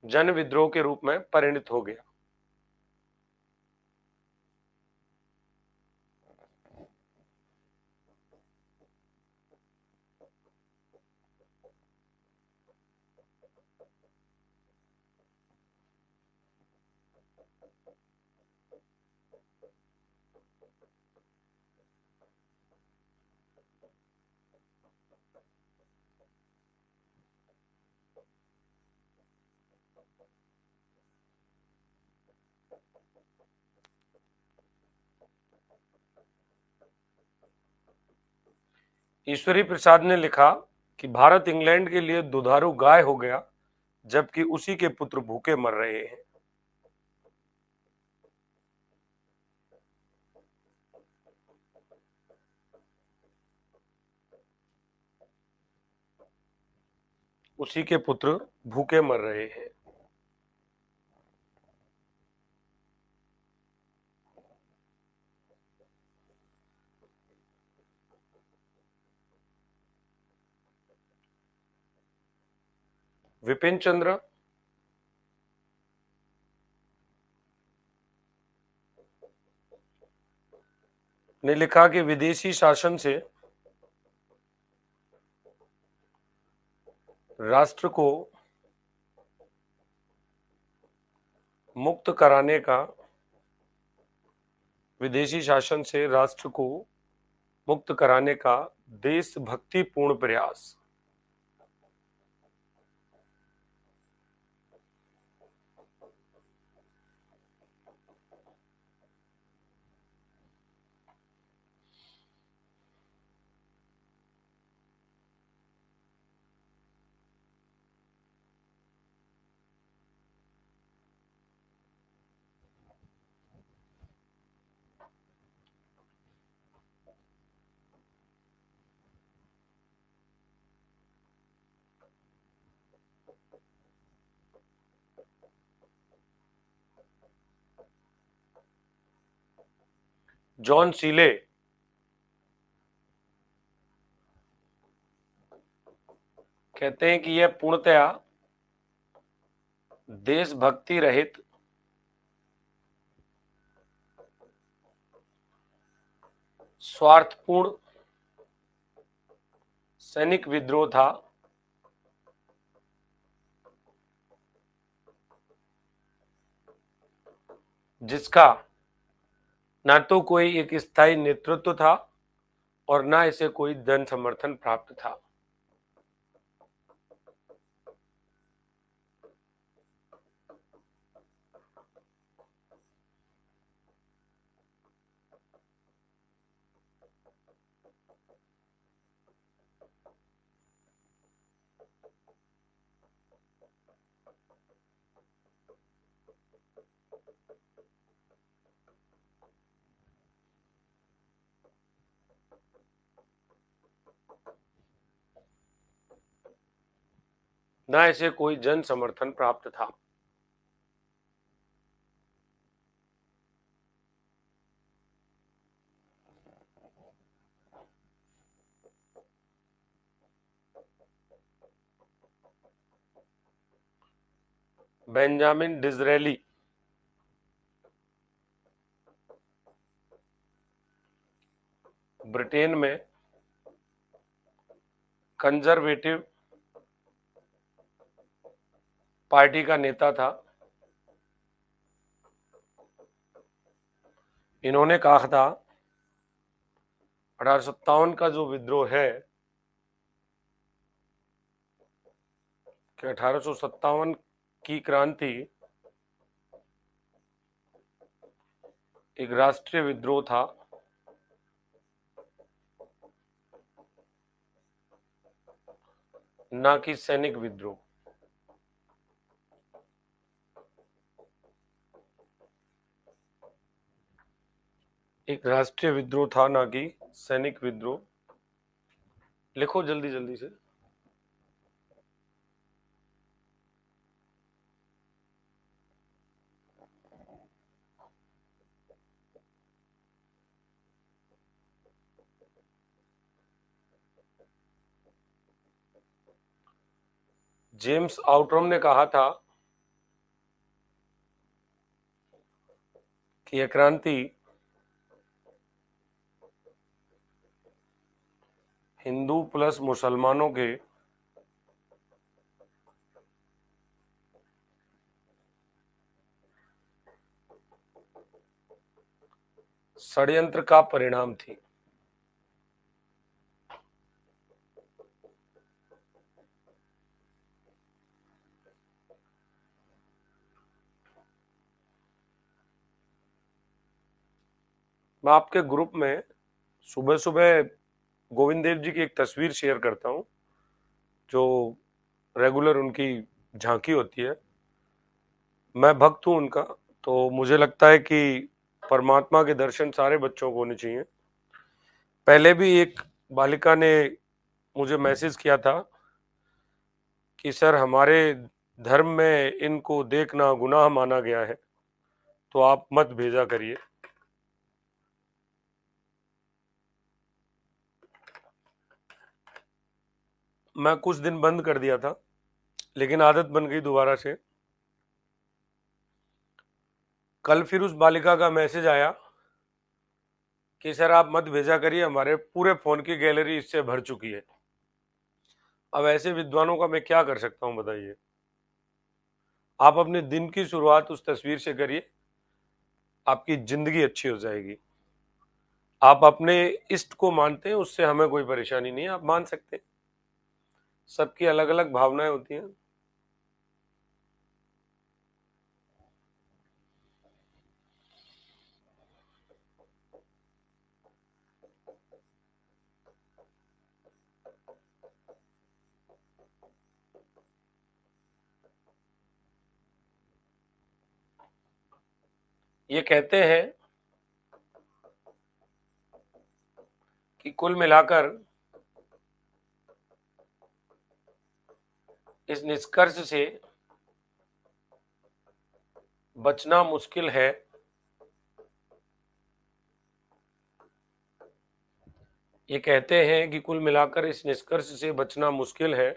जन विद्रोह के रूप में परिणत हो गया। ईश्वरी प्रसाद ने लिखा कि भारत इंग्लैंड के लिए दुधारू गाय हो गया जबकि उसी के पुत्र भूखे मर रहे हैं। उसी के पुत्र भूखे मर रहे हैं। विपिन चंद्र ने लिखा कि विदेशी शासन से राष्ट्र को मुक्त कराने का विदेशी शासन से राष्ट्र को मुक्त कराने का देशभक्तिपूर्ण प्रयास। जॉन सीले कहते हैं कि यह पूर्णतया देशभक्ति रहित स्वार्थपूर्ण सैनिक विद्रोह था जिसका न तो कोई एक स्थायी नेतृत्व था और न इसे कोई जन समर्थन प्राप्त था। न इसे कोई जन समर्थन प्राप्त था। बेंजामिन डिज़रेली ब्रिटेन में कंजर्वेटिव पार्टी का नेता था। इन्होंने कहा था 1857 का जो विद्रोह है कि 1857 की क्रांति एक राष्ट्रीय विद्रोह था न कि सैनिक विद्रोह। एक राष्ट्रीय विद्रोह था ना कि सैनिक विद्रोह। लिखो जल्दी जल्दी से। जेम्स आउटरम ने कहा था कि यह क्रांति हिंदू प्लस मुसलमानों के षड्यंत्र का परिणाम थी। मैं आपके ग्रुप में सुबह सुबह गोविंद देव जी की एक तस्वीर शेयर करता हूँ, जो रेगुलर उनकी झांकी होती है। मैं भक्त हूँ उनका, तो मुझे लगता है कि परमात्मा के दर्शन सारे बच्चों को होने चाहिए। पहले भी एक बालिका ने मुझे मैसेज किया था कि सर, हमारे धर्म में इनको देखना गुनाह माना गया है, तो आप मत भेजा करिए। मैं कुछ दिन बंद कर दिया था, लेकिन आदत बन गई दोबारा से। कल फिर उस बालिका का मैसेज आया कि सर आप मत भेजा करिए, हमारे पूरे फोन की गैलरी इससे भर चुकी है। अब ऐसे विद्वानों का मैं क्या कर सकता हूं, बताइए। आप अपने दिन की शुरुआत उस तस्वीर से करिए, आपकी जिंदगी अच्छी हो जाएगी। आप अपने इष्ट को मानते हैं, उससे हमें कोई परेशानी नहीं है, आप मान सकते हैं। सबकी अलग अलग भावनाएं होती हैं। ये कहते हैं कि कुल मिलाकर इस निष्कर्ष से बचना मुश्किल है ये कहते हैं कि कुल मिलाकर इस निष्कर्ष से बचना मुश्किल है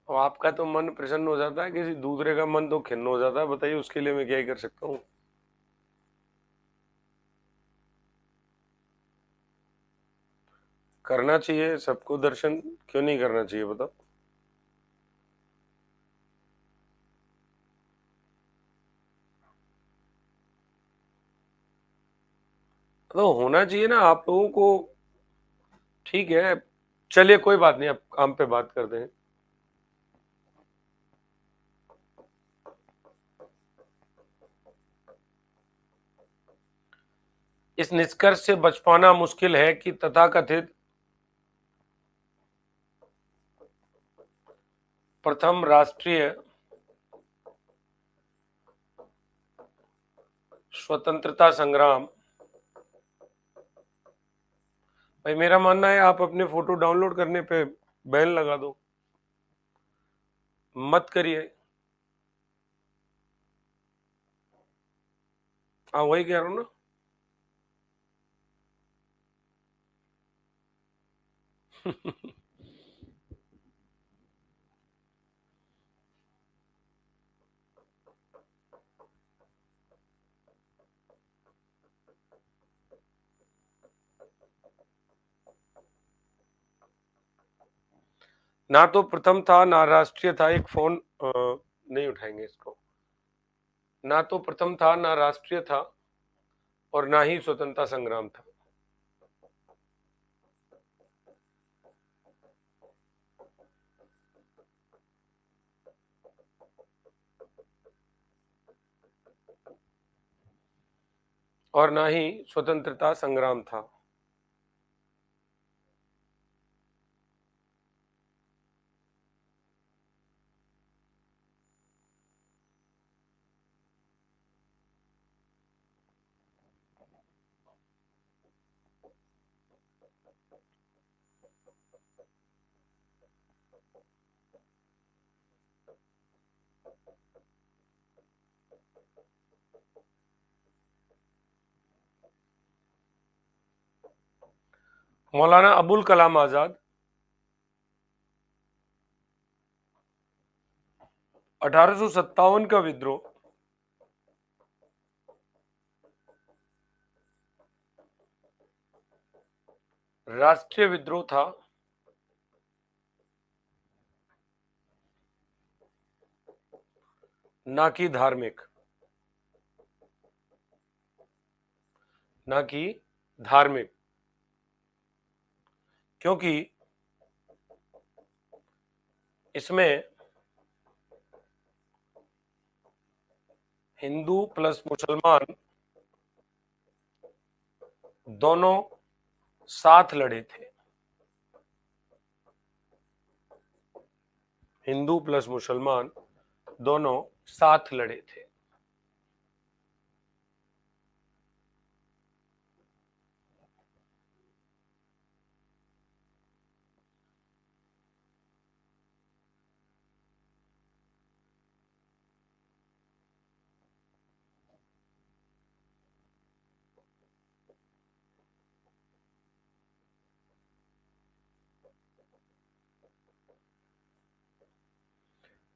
और आपका तो मन प्रसन्न हो जाता है, किसी दूसरे का मन तो खिन्न हो जाता है। बताइए, उसके लिए मैं क्या ही कर सकता हूँ। करना चाहिए सबको दर्शन, क्यों नहीं करना चाहिए बताओ। तो होना चाहिए ना आप लोगों को। ठीक है, चलिए कोई बात नहीं, अब काम पे बात करते हैं। इस निष्कर्ष से बच पाना मुश्किल है कि तथाकथित प्रथम राष्ट्रीय स्वतंत्रता संग्राम। भाई, मेरा मानना है आप अपने फोटो डाउनलोड करने पे बैन लगा दो, मत करिए। हाँ, वही कह रहा हूँ ना। ना तो प्रथम था ना राष्ट्रीय था, एक फोन नहीं उठाएंगे इसको। ना तो प्रथम था ना राष्ट्रीय था और ना ही स्वतंत्रता संग्राम था। और ना ही स्वतंत्रता संग्राम था। मौलाना अबुल कलाम आजाद 1857 का विद्रोह राष्ट्रीय विद्रोह था, ना कि धार्मिक। ना कि धार्मिक, क्योंकि इसमें हिंदू प्लस मुसलमान दोनों साथ लड़े थे। हिंदू प्लस मुसलमान दोनों साथ लड़े थे।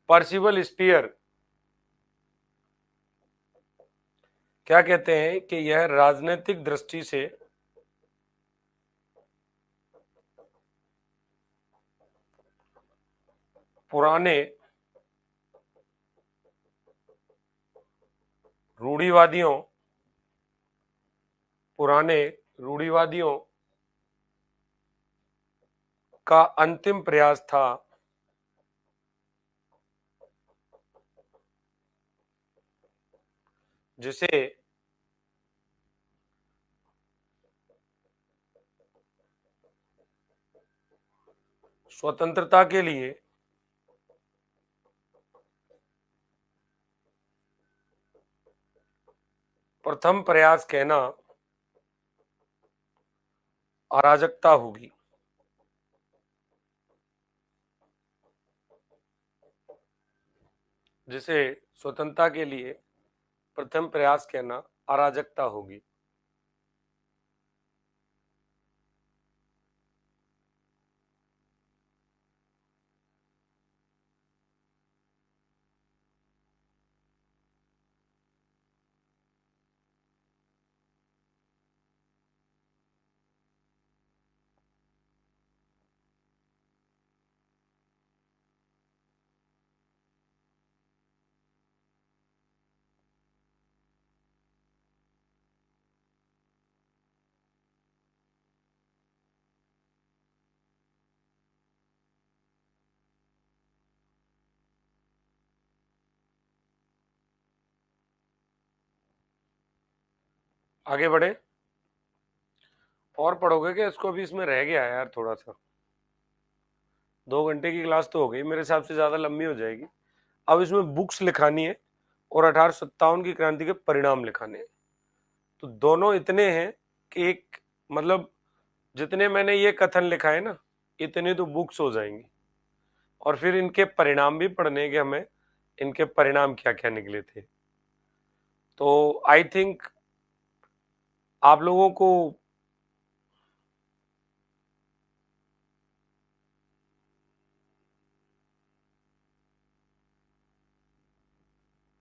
पर्सिबल स्पीयर क्या कहते हैं कि यह राजनीतिक दृष्टि से पुराने रूढ़िवादियों पुराने रूढ़िवादियों का अंतिम प्रयास था। जिसे स्वतंत्रता के लिए प्रथम प्रयास कहना अराजकता होगी। जिसे स्वतंत्रता के लिए प्रथम प्रयास कहना अराजकता होगी। आगे बढ़े और पढ़ोगे क्या इसको? अभी इसमें रह गया है यार थोड़ा सा। 2 घंटे की क्लास तो हो गई, मेरे हिसाब से ज्यादा लंबी हो जाएगी। अब इसमें बुक्स लिखानी है और 1857 की क्रांति के परिणाम लिखाने हैं। तो दोनों इतने हैं कि एक मतलब जितने मैंने ये कथन लिखा है ना, इतने तो बुक्स हो जाएंगी। और फिर इनके परिणाम भी पढ़ने के हमें, इनके परिणाम क्या क्या निकले थे। तो आई थिंक आप लोगों को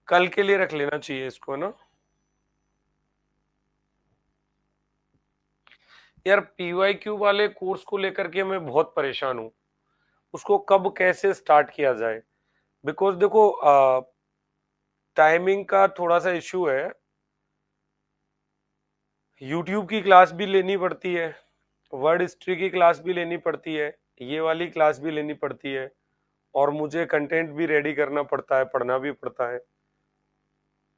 कल के लिए रख लेना चाहिए इसको ना यार। पीवाईक्यू वाले कोर्स को लेकर के मैं बहुत परेशान हूं, उसको कब कैसे स्टार्ट किया जाए। बिकॉज देखो टाइमिंग का थोड़ा सा इश्यू है। यूट्यूब की क्लास भी लेनी पड़ती है, वर्ड हिस्ट्री की क्लास भी लेनी पड़ती है, ये वाली क्लास भी लेनी पड़ती है, और मुझे कंटेंट भी रेडी करना पड़ता है, पढ़ना भी पड़ता है।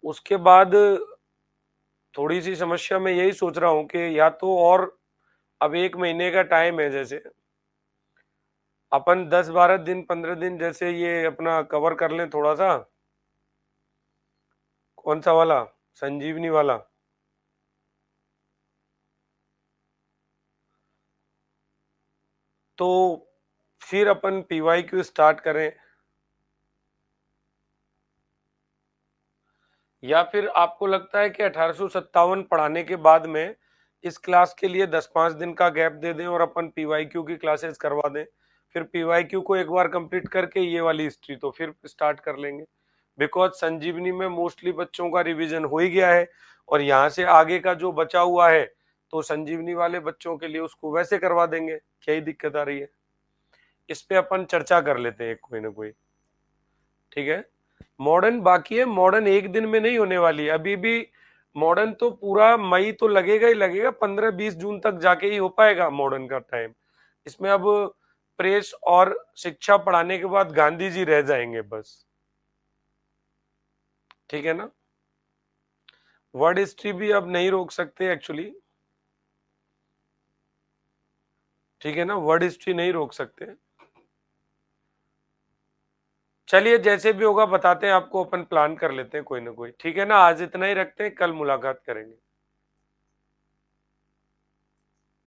उसके बाद थोड़ी सी समस्या मैं यही सोच रहा हूं कि या तो और अब 1 महीने का टाइम है, जैसे अपन 10-12 दिन 15 दिन जैसे ये अपना कवर कर लें थोड़ा सा। कौन सा वाला? संजीवनी वाला। तो फिर अपन पीवाईक्यू स्टार्ट करें, या फिर आपको लगता है कि 1857 पढ़ाने के बाद में इस क्लास के लिए 10-5 दिन का गैप दे दें और अपन पीवाईक्यू की क्लासेस करवा दें। फिर पीवाईक्यू को एक बार कंप्लीट करके ये वाली हिस्ट्री तो फिर स्टार्ट कर लेंगे। बिकॉज संजीवनी में मोस्टली बच्चों का रिवीजन हो ही गया है, और यहाँ से आगे का जो बचा हुआ है तो संजीवनी वाले बच्चों के लिए उसको वैसे करवा देंगे। क्या ही दिक्कत आ रही है? इस पे अपन चर्चा कर लेते हैं एक कोई ना कोई। ठीक है। मॉडर्न बाकी है, मॉडर्न एक दिन में नहीं होने वाली है अभी भी। मॉडर्न तो पूरा मई तो लगेगा ही लगेगा, 15-20 जून तक जाके ही हो पाएगा मॉडर्न का टाइम। इसमें अब प्रेस और शिक्षा पढ़ाने के बाद गांधी जी रह जाएंगे बस। ठीक है ना? वर्ड हिस्ट्री भी अब नहीं रोक सकते एक्चुअली, ठीक है ना, वर्ड हिस्ट्री नहीं रोक सकते। चलिए जैसे भी होगा बताते हैं आपको, अपन प्लान कर लेते हैं कोई ना कोई, ठीक है ना, आज इतना ही रखते हैं, कल मुलाकात करेंगे।